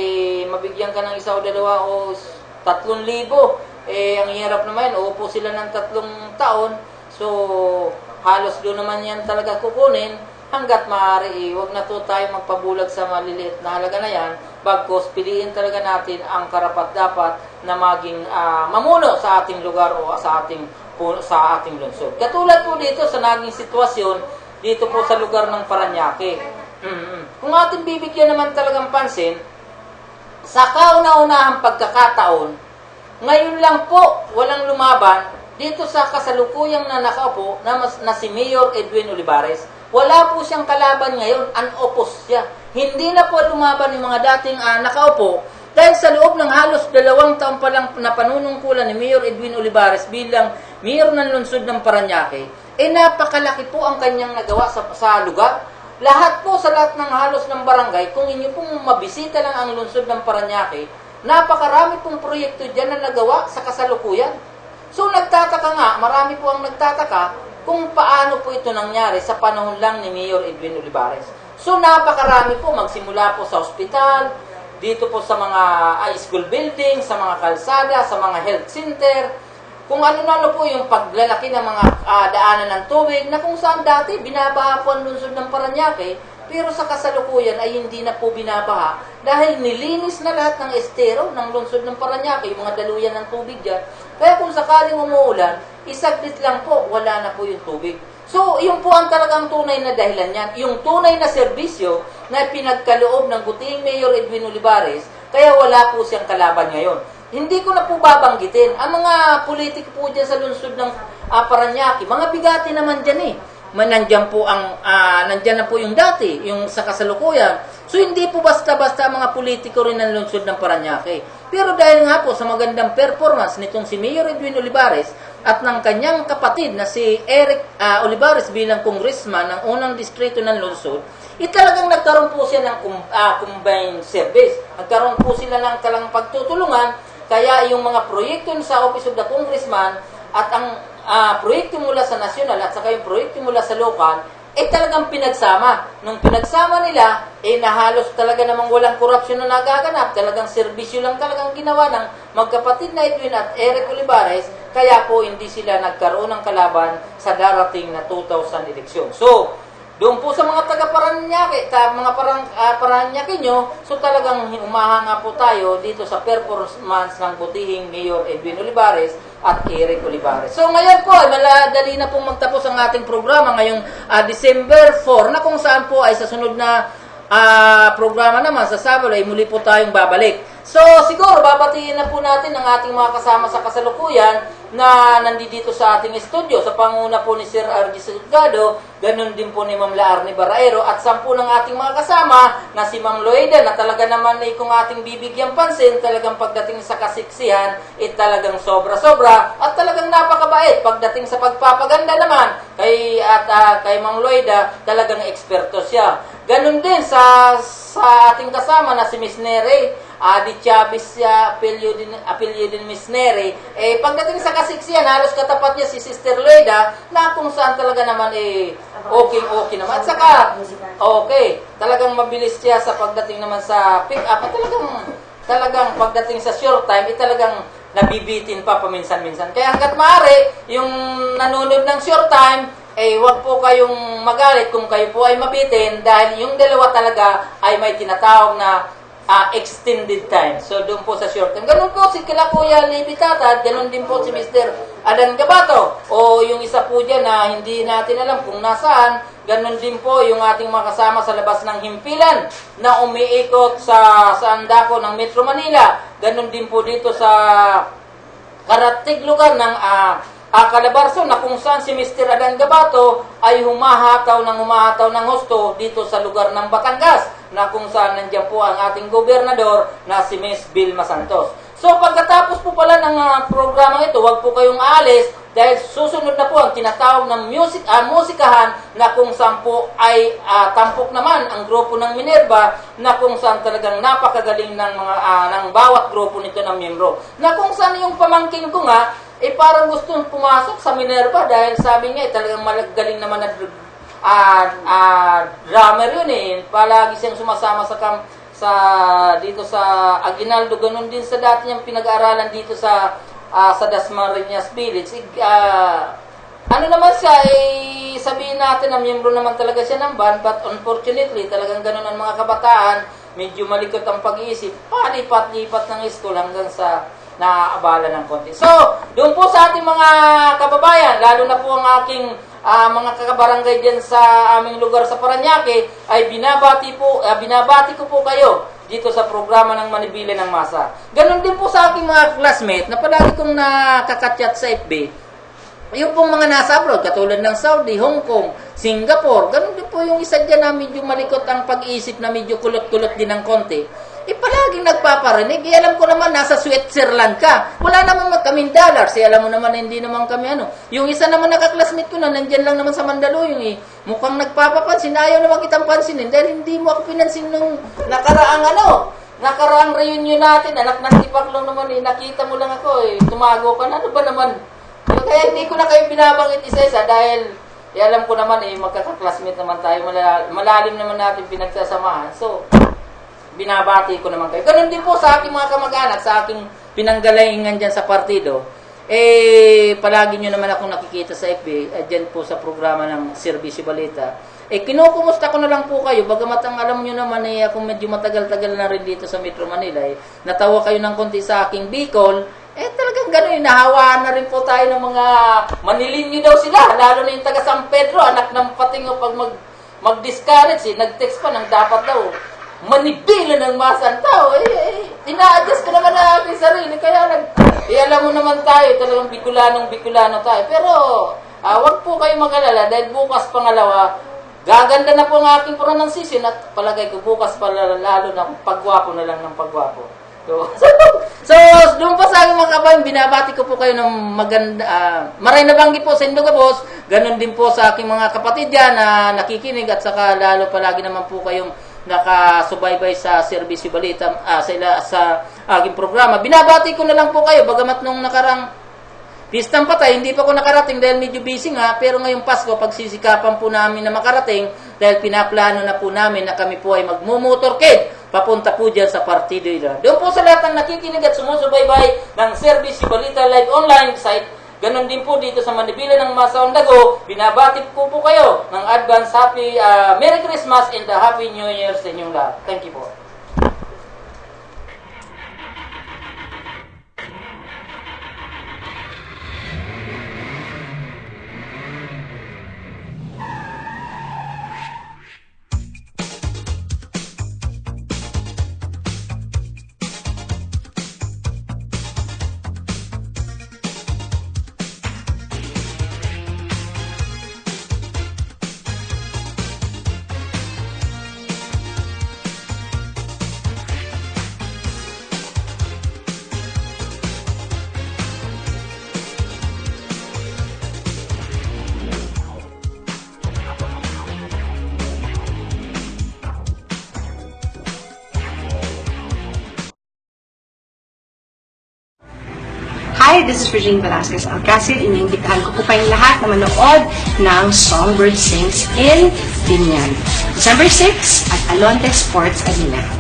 Speaker 4: mabigyan ka ng 1 o 2 o 3,000. Ang hirap naman, uupo sila ng 3 taon. So, halos doon naman yan talaga kukunin. Hanggat maaari, huwag na to tayo magpabulag sa maliliit na halaga na yan. Bagkos, piliin talaga natin ang karapat-dapat na maging mamuno sa ating lugar o sa ating lungsod. Katulad po dito sa naging sitwasyon dito po sa lugar ng Parañaque. Kung ating bibigyan naman talagang pansin, sa kauna-unahang pagkakataon, ngayon lang po walang lumaban dito sa kasalukuyang na nakaupo na si Mayor Edwin Olivares. Wala po siyang kalaban ngayon, an-opposed siya. Hindi na po lumaban yung mga dating nakaupo dahil sa loob ng halos 2 taon pa lang na panunungkulan ni Mayor Edwin Olivares bilang mayor ng lungsod ng Parañaque, napakalaki po ang kanyang nagawa sa lugar. Lahat ng halos ng barangay, kung inyo pong mabisita lang ang lungsod ng Parañaque, napakarami pong proyekto dyan na nagawa sa kasalukuyan. So nagtataka nga, marami po ang nagtataka kung paano po ito nangyari sa panahon lang ni Mayor Edwin Olivares. So napakarami po, magsimula po sa ospital, dito po sa mga school building, sa mga kalsada, sa mga health center, kung ano-ano po yung paglalaki ng mga daanan ng tubig na kung saan dati binabaha po ang lungsod ng Parañaque, pero sa kasalukuyan ay hindi na po binabaha dahil nilinis na lahat ng estero ng lungsod ng Parañaque, yung mga daluyan ng tubig dyan. Kaya kung sakaling umuulan, isaglit lang po, wala na po yung tubig. So, yun po ang talagang tunay na dahilan yan. Yung tunay na serbisyo na pinagkaloob ng butihing Mayor Edwin Olivares, kaya wala po siyang kalaban ngayon. Hindi ko na po babanggitin. Ang mga politiko po dyan sa lungsod ng Parañaque, mga bigati naman dyan Nandyan na po yung dati, yung sa kasalukuyan. So, hindi po basta-basta mga politiko rin ng lungsod ng Parañaque. Pero dahil nga po sa magandang performance nitong si Mayor Edwin Olivares at ng kanyang kapatid na si Eric Olivares bilang congressman ng unang distrito ng lungsod, talagang nagkaroon po siya ng combined service. Nagkaroon po sila ng talang pagtutulungan, kaya yung mga proyekto sa Office of the Congressman at ang proyekto mula sa nasyonal at saka yung proyekto mula sa lokal, talagang pinagsama. Nung pinagsama nila, na halos talaga namang walang korupsyon na nagaganap. Talagang serbisyo lang talagang ginawa ng magkapatid na Edwin at Eric Olivares, kaya po hindi sila nagkaroon ng kalaban sa darating na 2000 eleksyon. So, doon po sa mga taga-Parañaque, mga Parañaque nyo, so talagang umahanga po tayo dito sa performance ng butihing Mayor Edwin Olivares at Eric Olivares. So ngayon po, maladali na pong magtapos ang ating programa ngayong December 4, na kung saan po ay sa sunod na programa naman sa Sabado ay muli po tayong babalik. So, siguro babatiin na po natin ang ating mga kasama sa kasalukuyan na nandito sa ating studio. Sa panguna po ni Sir R.G. Salgado, ganun din po ni Ma'am Laarni Baraero, at 10 ng ating mga kasama na si Ma'am Loida na talaga naman ay kung ating bibigyan pansin, talagang pagdating sa kasiksihan, talagang sobra-sobra at talagang napakabait. Pagdating sa pagpapaganda naman, kay Ma'am Loida, talagang eksperto siya. Ganun din sa ating kasama na si Miss Nere, Adi Chavez siya, apelyo din Miss Nere. Pagdating sa kasiksiyan, halos katapat niya si Sister Loida na kung saan talaga naman okay naman. At saka, okay, talagang mabilis siya sa pagdating naman sa pick-up. At talagang pagdating sa short time, talagang nabibitin pa paminsan-minsan. Kaya hanggat maaari, yung nanonood ng short time, wag po kayong magalit kung kayo po ay mabitin dahil yung dalawa talaga ay may tinatawag na extended time. So, doon po sa short time. Ganun po si kila Kuya Levi Tatad, ganun din po si Mr. Adan Gabato. O yung isa po dyan na hindi natin alam kung nasaan, ganun din po yung ating mga kasama sa labas ng himpilan na umiikot sa andako ng Metro Manila. Ganun din po dito sa karatig lugar ng Calabarzon na kung saan si Mr. Adan Gabato ay humahataw ng husto dito sa lugar ng Batangas na kung saan nandiyan po ang ating gobernador na si Miss Vilma Santos. So pagkatapos po pala ng programang ito, wag po kayong aalis dahil susunod na po ang tinatawag ng musikahan na kung saan po ay tampok naman ang grupo ng Minerva na kung saan talagang napakagaling ng bawat grupo nito ng miyembro. Na kung saan yung pamangkin ko nga, parang gustong pumasok sa Minerva dahil sabi niya talagang malagaling naman na drummer yun palagi siyang sumasama dito sa Aguinaldo, ganun din sa dati niyang pinag-aaralan dito sa Dasmariñas Village. Ano naman siya, sabihin natin na miyembro naman talaga siya ng band, but unfortunately, talagang ganun ang mga kabataan, medyo malikot ang pag-iisip, palipat-lipat ng school hanggang sa naaabala ng konti. So, doon po sa ating mga kababayan, lalo na po ang aking mga kakabarangay dyan sa aming lugar sa Parañaque, ay binabati ko po kayo dito sa programa ng Manibela ng Masa. Ganon din po sa aking mga classmate na palagi kong nakakachat sa FB. Yung pong mga nasa abroad, katulad ng Saudi, Hong Kong, Singapore, ganon din po yung isa dyan na medyo malikot ang pag-iisip na medyo kulot-kulot din ng konti. Palaging nagpaparinig. Alam ko naman, nasa Switzerland ka. Wala naman kaming dollars. Alam mo naman, hindi naman kami Yung isa naman nakaklasmate ko na, nandyan lang naman sa Mandaluyong Mukhang nagpapapansin. Ayaw naman kitang pansinin dahil hindi mo ako pinansin nung nakaraang reunion natin. Anak ng tipak lang naman Nakita mo lang ako Tumago ka na. Ano ba naman? Kaya hindi ko na kayo binabangit isa-isa dahil alam ko naman magkakaklasmate naman tayo. Malalim naman natin pinagsasamahan. So, binabati ko naman kayo. Ganun din po sa aking mga kamag-anak, sa aking pinanggalahingan dyan sa partido. Palagi nyo naman akong nakikita sa FB, dyan po sa programa ng Serbisyo Balita. Kinukumusta ko na lang po kayo, bagamat ang alam nyo naman ako medyo matagal-tagal na rin dito sa Metro Manila. Natawa kayo ng konti sa aking Bicol, talagang gano'n, nahawaan na rin po tayo ng mga Manilinyo daw sila, lalo na yung taga San Pedro, anak ng patingo pag mag-discourage, nag-text pa ng dapat daw. Manibela ng Masang tao. Ina-adjust ko naman na aking sarili. Kaya alam mo naman tayo, talagang Bicolano tayo. Pero, wag po kayo mag-alala dahil bukas pangalawa, gaganda na po ang aking pronunciation at palagay ko bukas lalo na pagwapo na lang ng pagwapo. So, doon pa sa aking mga kabayan, binabati ko po kayo ng maganda. Maray na banggi po sa Indoga Boss. Ganon din po sa aking mga kapatid dyan na nakikinig at saka lalo palagi naman po kayong nakasubaybay sa Serbisyo Balita sa aking programa. Binabati ko na lang po kayo bagamat nung nakarang Pistang Patay, hindi pa ko nakarating dahil medyo busy nga, pero ngayong Pasko pagsisikapan po namin na makarating dahil pinaplano na po namin na kami po ay magmumotorcade papunta po dyan sa partido ila. Doon po sa lahat ng nakikinig at sumusubaybay ng Serbisyo Balita Live Online site, ganon din po dito sa Manibela ng Masa on the Go, binabati po kayo ng advance happy Merry Christmas and Happy New Year sa inyong lahat. Thank you po.
Speaker 1: Hi, this is Regine Velasquez Alcacid. Iniimbitahan ko po kayong lahat na manood ng Songbird Sings in Binyan. December 6 at Alonte Sports Arena.